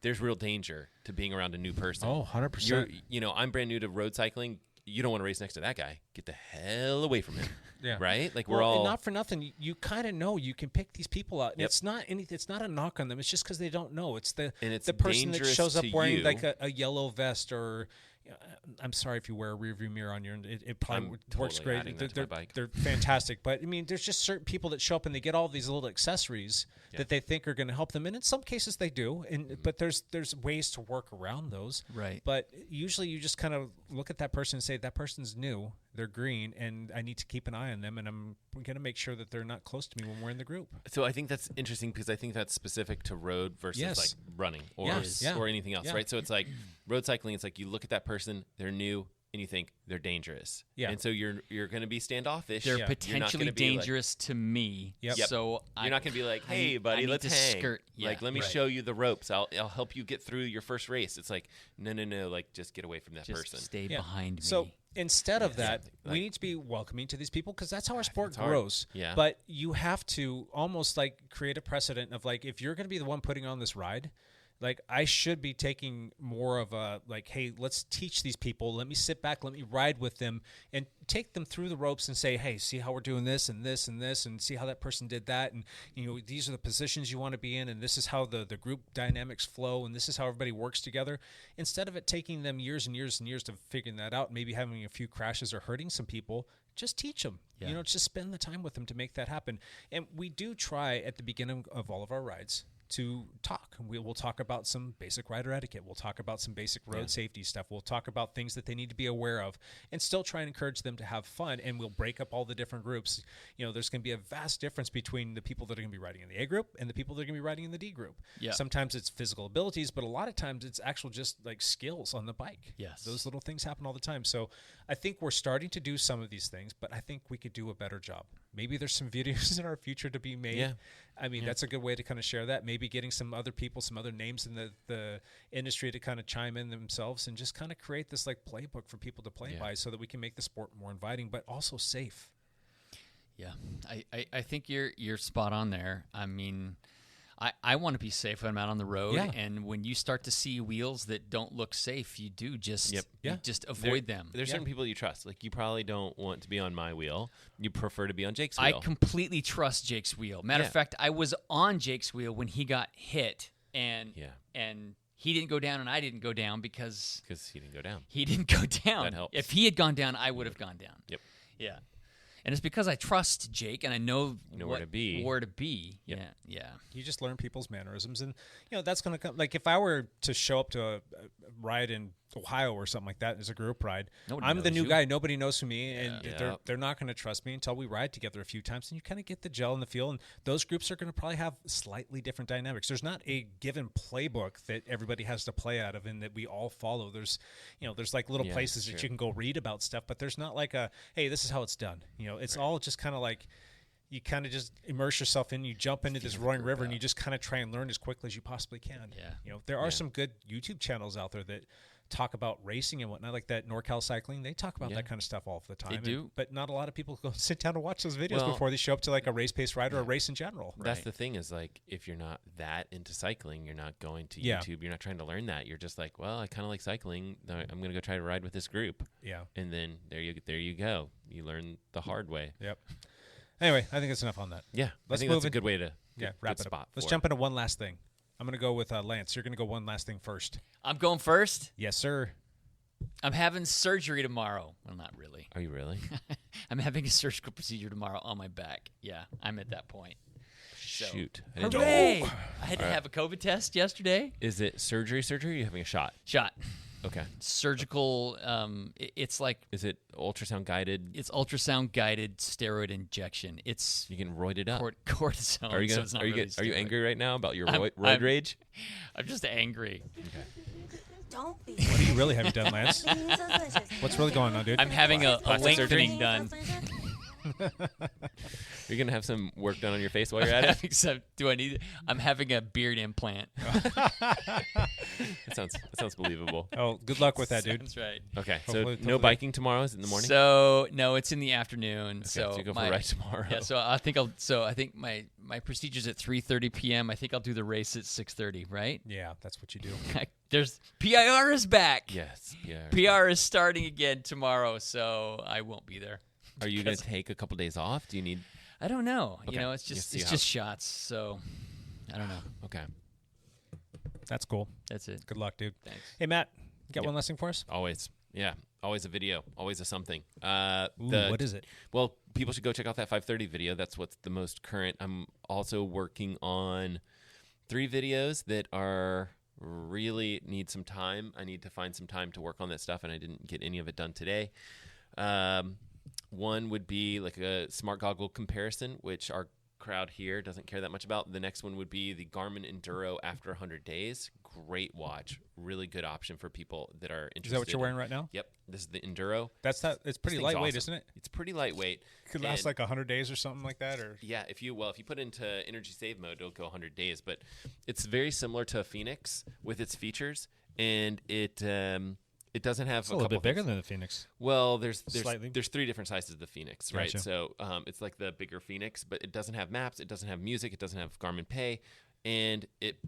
there's real danger to being around a new person. Oh, 100%. I'm brand new to road cycling. You don't want to race next to that guy. Get the hell away from him. Yeah. Right? Like, we're all, and not for nothing. You kind of know you can pick these people out. And it's not anything. It's not a knock on them. It's just because they don't know. It's the person that shows up wearing like a yellow vest or I'm sorry if you wear a rearview mirror on your. It probably I'm works totally great. adding that to my bike. They're fantastic, but I mean, there's just certain people that show up and they get all these little accessories that they think are going to help them, and in some cases they do. And but there's ways to work around those. Right. But usually you just kind of look at that person and say, that person's new, they're green, and I need to keep an eye on them, and I'm going to make sure that they're not close to me when we're in the group. So I think that's interesting because I think that's specific to road versus like running or or anything else, right? So it's like road cycling. It's like you look at that person, they're new, and you think they're dangerous. Yeah. And so you're going to be standoffish. They're You're not potentially gonna be like- dangerous to me. Yep. So You're not going to be like, hey, buddy, need let's to hang. skirt. Yeah, Like, let me right. show you the ropes. I'll help you get through your first race. It's like, no. Like, just get away from that Just person. stay behind me. So instead of that, Like- we need to be welcoming to these people because that's how our sport it's hard. grows. Yeah. But you have to almost like create a precedent of like, if you're going to be the one putting on this ride, like I should be taking more of a like, hey, let's teach these people. Let me sit back, let me ride with them and take them through the ropes and say, hey, see how we're doing this and this and this, and see how that person did that. And, you know, these are the positions you want to be in, and this is how the group dynamics flow, and this is how everybody works together. Instead of it taking them years and years and years to figuring that out, maybe having a few crashes or hurting some people, just teach them. Yeah. You know, just spend the time with them to make that happen. And we do try at the beginning of all of our rides to talk. We will talk about some basic rider etiquette. We'll talk about some basic road safety stuff. We'll talk about things that they need to be aware of and still try and encourage them to have fun. And we'll break up all the different groups. You know, there's going to be a vast difference between the people that are going to be riding in the A group and the people that are going to be riding in the D group. Yeah. Sometimes it's physical abilities, but a lot of times it's actual just like skills on the bike. Yes. Those little things happen all the time. So I think we're starting to do some of these things, but I think we could do a better job. Maybe there's some videos in our future to be made. Yeah. I mean, that's a good way to kind of share that. Maybe getting some other people, some other names in the industry to kind of chime in themselves and just kind of create this like playbook for people to play by so that we can make the sport more inviting, but also safe. Yeah, I think you're spot on there. I mean, I want to be safe when I'm out on the road, and when you start to see wheels that don't look safe, you do just you just avoid them. There's certain people you trust. Like, you probably don't want to be on my wheel. You prefer to be on Jake's wheel. I completely trust Jake's wheel. Matter of fact, I was on Jake's wheel when he got hit, and he didn't go down and I didn't go down because he didn't go down. He didn't go down. That helps. If he had gone down, I would have gone down. Yep. Yeah. And it's because I trust Jake and I know where to be. Where to be. Yep. Yeah. You just learn people's mannerisms, and you know that's going to come. Like if I were to show up to a ride in Ohio or something like that as a group ride, Nobody I'm the knows new you. guy. Nobody knows who me, and Yeah. they're not going to trust me until we ride together a few times, and you kind of get the gel and the feel. And those groups are going to probably have slightly different dynamics. There's not a given playbook that everybody has to play out of, and that we all follow. There's like little places that you can go read about stuff, but there's not like a hey, this is how it's done. You know, it's all just kind of like. You kind of just immerse yourself in. You jump into this roaring river, and you just kind of try and learn as quickly as you possibly can. Yeah. You know, there are some good YouTube channels out there that talk about racing and whatnot, like that NorCal Cycling. They talk about that kind of stuff all the time. They do. But not a lot of people go sit down and watch those videos Well, before they show up to like a race pace ride or a race in general. That's the thing is, like, if you're not that into cycling, you're not going to Yeah. YouTube. You're not trying to learn that. You're just like, well, I kind of like cycling. I'm going to go try to ride with this group. Yeah. And then there you go. You learn the hard way. Yep. Anyway, I think that's enough on that. Yeah. Let's I think move that's a in- good way to wrap good it spot up. Let's for jump into one last thing. I'm going to go with Lance. You're going to go one last thing first. I'm going first. Yes, sir. I'm having surgery tomorrow. Well, not really. Are you really? I'm having a surgical procedure tomorrow on my back. Yeah, I'm at that point. So, Shoot. I didn't know. hooray! I had to have a COVID test yesterday. Is it surgery? Or are you having a shot? Shot. Okay. Surgical. It's like Is it ultrasound guided? it's ultrasound guided steroid injection. It's You can roid it up. cortisone. Are you so gonna, it's not are you really get, are you steroid. angry right now about your roid I'm- rage? I'm just angry. Don't be What do you really have done, Lance? suspicious. What's really going on, dude? I'm having a Plastic lengthening surgery? done. You're gonna have some work done on your face while you're at it. Except, do I need? I'm having a beard implant. That sounds believable. Oh, good luck with that, dude. That's right. Okay, Hopefully- so no biking tomorrow. Is it in the morning? So no, it's in the afternoon. Okay, so you go for a ride tomorrow. Yeah. So I think my procedure's at 3:30 p.m. I think I'll do the race at 6:30. Right? Yeah, that's what you do. There's PIR is back. Yes. Yeah. PR is starting again tomorrow, so I won't be there. Are you gonna take a couple days off? Do you need? I don't know. Okay. You know, it's You just see it's how- just shots. So I don't know. Okay. That's cool. That's it. Good luck, dude. Thanks. Hey, Matt, Got one last thing for us? Always. Yeah. Always a video. Always a something. What is it? Well, people should go check out that 5:30 video. That's what's the most current. I'm also working on 3 videos that are really need some time. I need to find some time to work on that stuff, and I didn't get any of it done today. One would be like a smart goggle comparison, which our crowd here doesn't care that much about. The next one would be the Garmin Enduro after 100 days. Great watch. Really good option for people that are interested. Is that what you're wearing right now? Yep. This is the Enduro. It's pretty thing's lightweight, awesome. isn't it? It's pretty lightweight. Could last And- like 100 days or something like that, or yeah, if you put it into energy save mode, it'll go 100 days. But it's very similar to a Phoenix with its features, and it doesn't have it's a little bit bigger than the Phoenix. Well, there's Slightly. 3 different sizes of the Phoenix, right? Gotcha. So it's like the bigger Phoenix, but it doesn't have maps, it doesn't have music, it doesn't have Garmin Pay, and it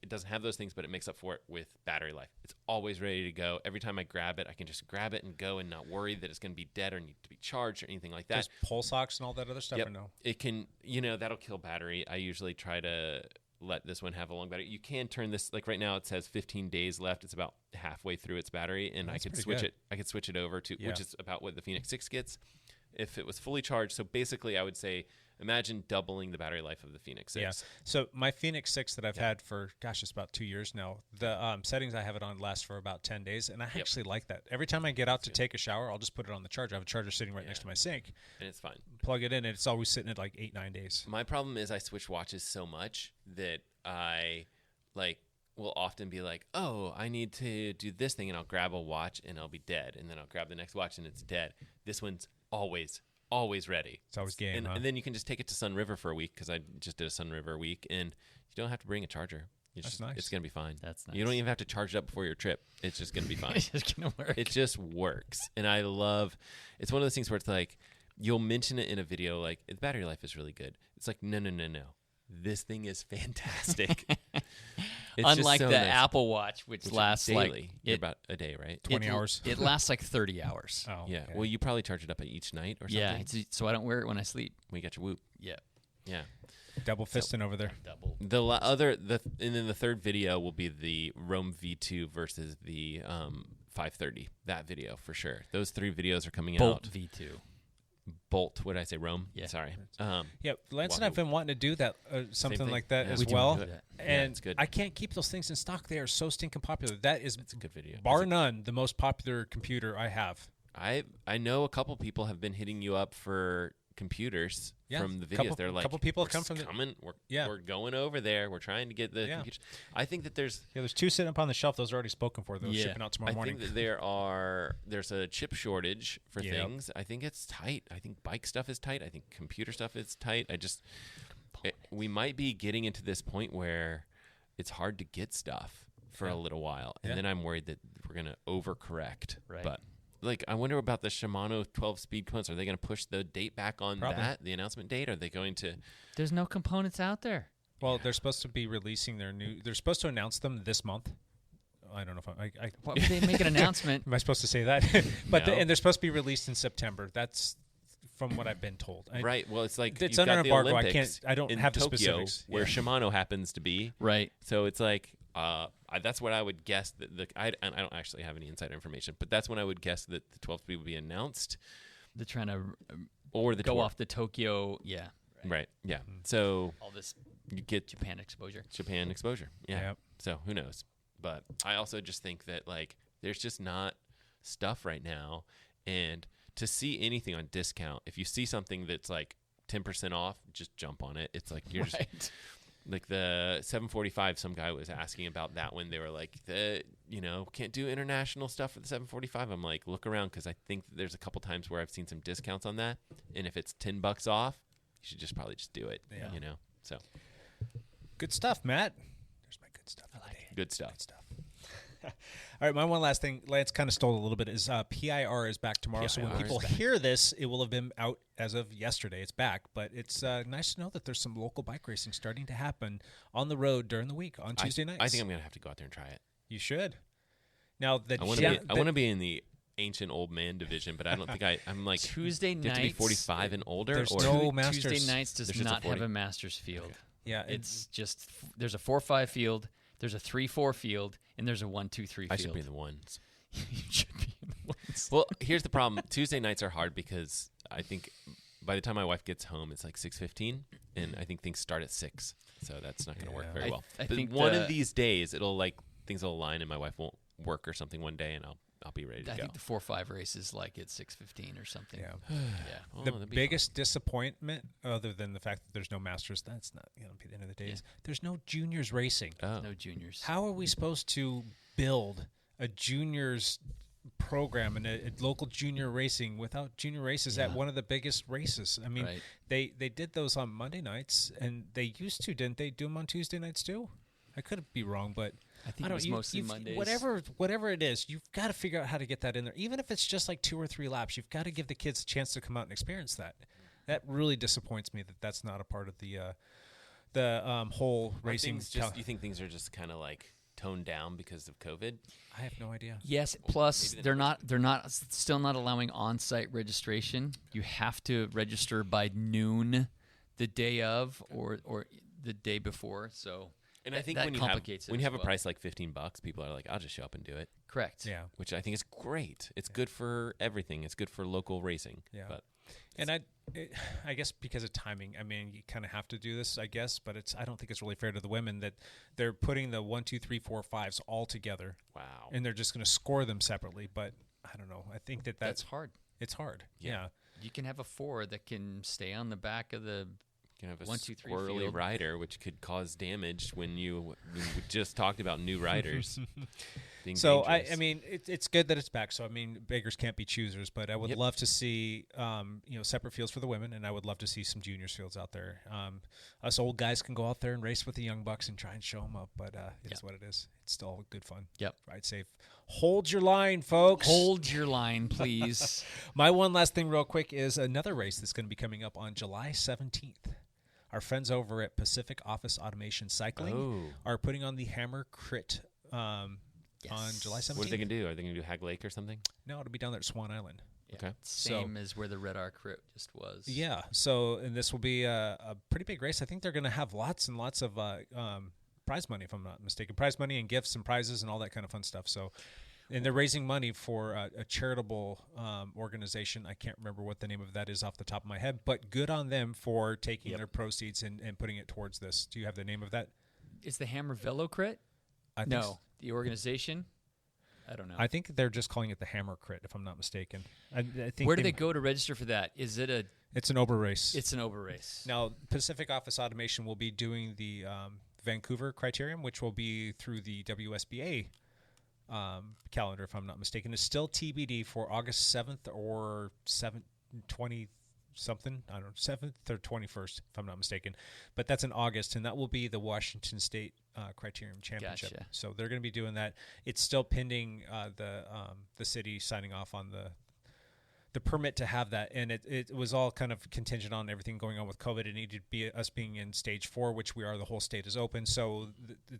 doesn't have those things, but it makes up for it with battery life. It's always ready to go. Every time I grab it, I can just grab it and go and not worry that it's going to be dead or need to be charged or anything like that. There's pulse ox and all that other stuff, Yep. or no? It can, that'll kill battery. I usually try to let this one have a long battery. You can turn this, like right now it says 15 days left. It's about halfway through its battery, and I That's could pretty switch good. it. I could switch it over to, Yeah. which is about what the Phoenix 6 gets if it was fully charged. So basically I would say, imagine doubling the battery life of the Phoenix 6. Yeah. So my Phoenix 6 that I've had for, it's about 2 years now, the settings I have it on last for about 10 days, and I actually like that. Every time I get out to take a shower, I'll just put it on the charger. I have a charger sitting right next to my sink. And it's fine. Plug it in, and it's always sitting at like 8-9 days. My problem is I switch watches so much that I will often be like, oh, I need to do this thing, and I'll grab a watch and I'll be dead, and then I'll grab the next watch and it's dead. This one's always ready. It's always game, huh? And then you can just take it to Sun River for a week, because I just did a Sun River week, and you don't have to bring a charger. That's nice. It's going to be fine. That's You nice. don't even have to charge it up before your trip. It's just going to be fine. It's just gonna work. It just works. And I love, it's one of those things where it's like, you'll mention it in a video, like, the battery life is really good. It's like, no. This thing is fantastic. It's just Unlike so the nice. Apple Watch, which Which lasts daily. You're like about a day, right? 20 hours. It lasts like 30 hours. Oh, Yeah. okay. Well, you probably charge it up each night or something. Yeah, so I don't wear it when I sleep. We got your Whoop. Yeah, Yeah. Double fisting over there. double. And then the third video will be the Roam V2 versus the 530. That video for sure. Those 3 videos are coming Bolt out. V2. Bolt. What did I say? Roam. Yeah. Sorry. Yeah, Lance and Wahoo. I've been wanting to do that, something thing. like that Yeah. as We do well. do that. And it's good. I can't keep those things in stock. They are so stinking popular. That is, It's a good video. bar none, the most popular computer I have. I know a couple people have been hitting you up for computers Yeah, from the videos. couple- They're like, couple people have "We're come from the- coming. Yeah. We're going over there. We're trying to get the Yeah. computers." I think that there's Yeah, there's 2 sitting up on the shelf. Those are already spoken for. Those Yeah. shipping out tomorrow I morning. think that there's a chip shortage for Yep. things. I think it's tight. I think bike stuff is tight. I think computer stuff is tight. We might be getting into this point where it's hard to get stuff for a little while, and Yeah. then I'm worried that we're gonna overcorrect. Right. But I wonder about the Shimano 12-speed components. Are they going to push the date back on Probably. the announcement date? Are they going to? There's no components out there. Well, they're supposed to be releasing their new. They're supposed to announce them this month. I don't know if I Why would they make an announcement? am I supposed to say that? But No. and they're supposed to be released in September. That's from what I've been told. Right. Well, it's like It's you've under got the embargo. I Olympics can't- I don't in have the Tokyo, specifics. where Yeah. Shimano happens to be. Right. So it's like that's what I would guess that I don't actually have any insider information, but that's when I would guess that the 12 speed would be announced, They're trying to or the go tour. off the Tokyo. Yeah. Right. Yeah. So All this you get Japan exposure. Japan exposure. Yeah. Yep. So who knows? But I also just think that there's just not stuff right now, and to see anything on discount, if you see something that's like 10% off, just jump on it. It's like you're just like the 745. Some guy was asking about that when they were like, can't do international stuff for the 745. I'm like, look around, because I think that there's a couple times where I've seen some discounts on that, and if it's $10 off, you should probably just do it. Yeah. So Good stuff, Matt. There's my good stuff. I like it. good stuff. Good stuff. All right, my one last thing, Lance kind of stole a little bit, is PIR is back tomorrow. So when PIR is people back. hear this, it will have been out as of yesterday. It's back, but it's nice to know that there's some local bike racing starting to happen on the road during the week on Tuesday nights. I think I'm gonna have to go out there and try it. You should. Now I want to be in the ancient old man division, but I don't think I'm like Tuesday do you have to be nights, 45 and older. there's Or no Masters. Tuesday nights does There's just a not have 40. a Masters field. Yeah, It's just there's a 4-5 field. There's a 3-4 field, and there's a 1-2-3 field. I should be in the ones. You should be in the ones. Well, here's the problem. Tuesday nights are hard because I think by the time my wife gets home, it's like 6:15, and I think things start at 6. So that's not going to work very well. I But think one of these days, things will align, and my wife won't work or something one day, and I'll be ready to I go. think the 4-5 race is like at 6:15 or something. Yeah. Oh, The that'd be biggest disappointment, other than the fact that there's no Masters, that's not be the end of the day. Is there's no juniors racing. fun. No juniors. How are we supposed to build a juniors program and a local junior racing without junior races at one of the biggest races? I mean, Right. they did those on Monday nights, and they used to, didn't they? Do them on Tuesday nights too? I could be wrong, but I think don't it was know, mostly Mondays. Whatever it is, you've got to figure out how to get that in there. Even if it's just like 2 or 3 laps, you've got to give the kids a chance to come out and experience that. That really disappoints me that that's not a part of the whole racing. Do you think things are just kind of like toned down because of COVID? I have no idea. Yes. Plus, they're not still not allowing on-site registration. You have to register by noon, the day of or the day before. So, And I think that when you complicates it have as a well. price like $15, people are like, I'll just show up and do it. Correct. Yeah. Which I think is great. It's good for everything. It's good for local racing. Yeah. But And I guess because of timing, I mean, you kind of have to do this, I guess, but I don't think it's really fair to the women that they're putting the 1, 2, 3, 4, 5s all together. wow. And they're just going to score them separately. But I don't know. I think That's hard. it's hard. Yeah. Yeah. You can have a 4 that can stay on the back of the. You can have a 1, 2, 3 squirrely field. rider, which could cause damage when we just talked about new riders. being So dangerous. I mean, it's good that it's back. So I mean, beggars can't be choosers. But I would Yep. love to see separate fields for the women, and I would love to see some juniors fields out there. Us old guys can go out there and race with the young bucks and try and show them up. But it is what it is. It's still good fun. Yep. Ride safe. Hold your line, folks. Hold your line, please. My one last thing, real quick, is another race that's going to be coming up on July 17th. Our friends over at Pacific Office Automation Cycling are putting on the Hammer Crit on July 17th. what are they going to do? Are they going to do Hag Lake or something? No, it'll be down there at Swan Island. Yeah. Okay. Same as where the Red Arc Crit just was. Yeah. So, and this will be a pretty big race. I think they're going to have lots and lots of prize money, if I'm not mistaken. Prize money and gifts and prizes and all that kind of fun stuff. So, and they're raising money for a charitable organization. I can't remember what the name of that is off the top of my head, but good on them for taking their proceeds and putting it towards this. Do you have the name of that? Is the Hammer Velo Crit? I think No. The organization? I don't know. I think they're just calling it the Hammer Crit, if I'm not mistaken. I think Where do they go to register for that? Is it It's an Ober race. It's an Ober race. Now, Pacific Office Automation will be doing the Vancouver criterium, which will be through the WSBA calendar, if I'm not mistaken. It's still TBD for August 7th or 20 something. I don't know, 7th or 21st, if I'm not mistaken. But that's in August, and that will be the Washington State Criterium Championship. Gotcha. So they're going to be doing that. It's still pending the city signing off on the permit to have that, and it was all kind of contingent on everything going on with COVID. It needed to be us being in stage 4, which we are. The whole state is open, so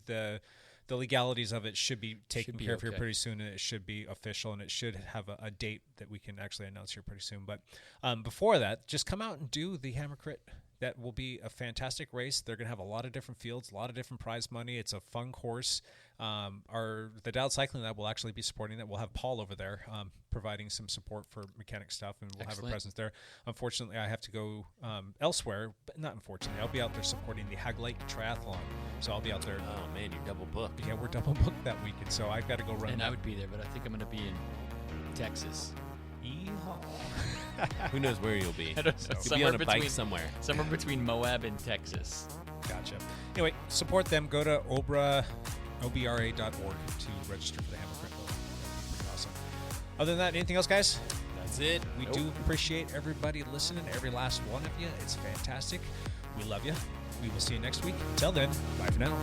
the legalities of it should be taken care of here pretty soon, and it should be official, and it should have a date that we can actually announce here pretty soon. But before that, just come out and do the Hammer Crit. That will be a fantastic race. They're going to have a lot of different fields, a lot of different prize money. It's a fun course. The Dialed Cycling Lab will actually be supporting that. We'll have Paul over there providing some support for mechanic stuff, and we'll have a presence there. Unfortunately, I have to go elsewhere, but not unfortunately. I'll be out there supporting the Hag Lake Triathlon, so I'll be out there. Oh man, you're double booked. Yeah, we're double booked that weekend, so I've got to go run. And that. I would be there, but I think I'm going to be in Texas. Yeehaw. Who knows where you'll be? I don't know. You'll be on a bike somewhere. Somewhere between Moab and Texas. Gotcha. Anyway, support them. Go to obra.org to register for the Hammer Crit. That'd be pretty awesome. Other than that, anything else, guys? That's it. We do appreciate everybody listening, every last one of you. It's fantastic. We love you. We will see you next week. Until then, bye for now.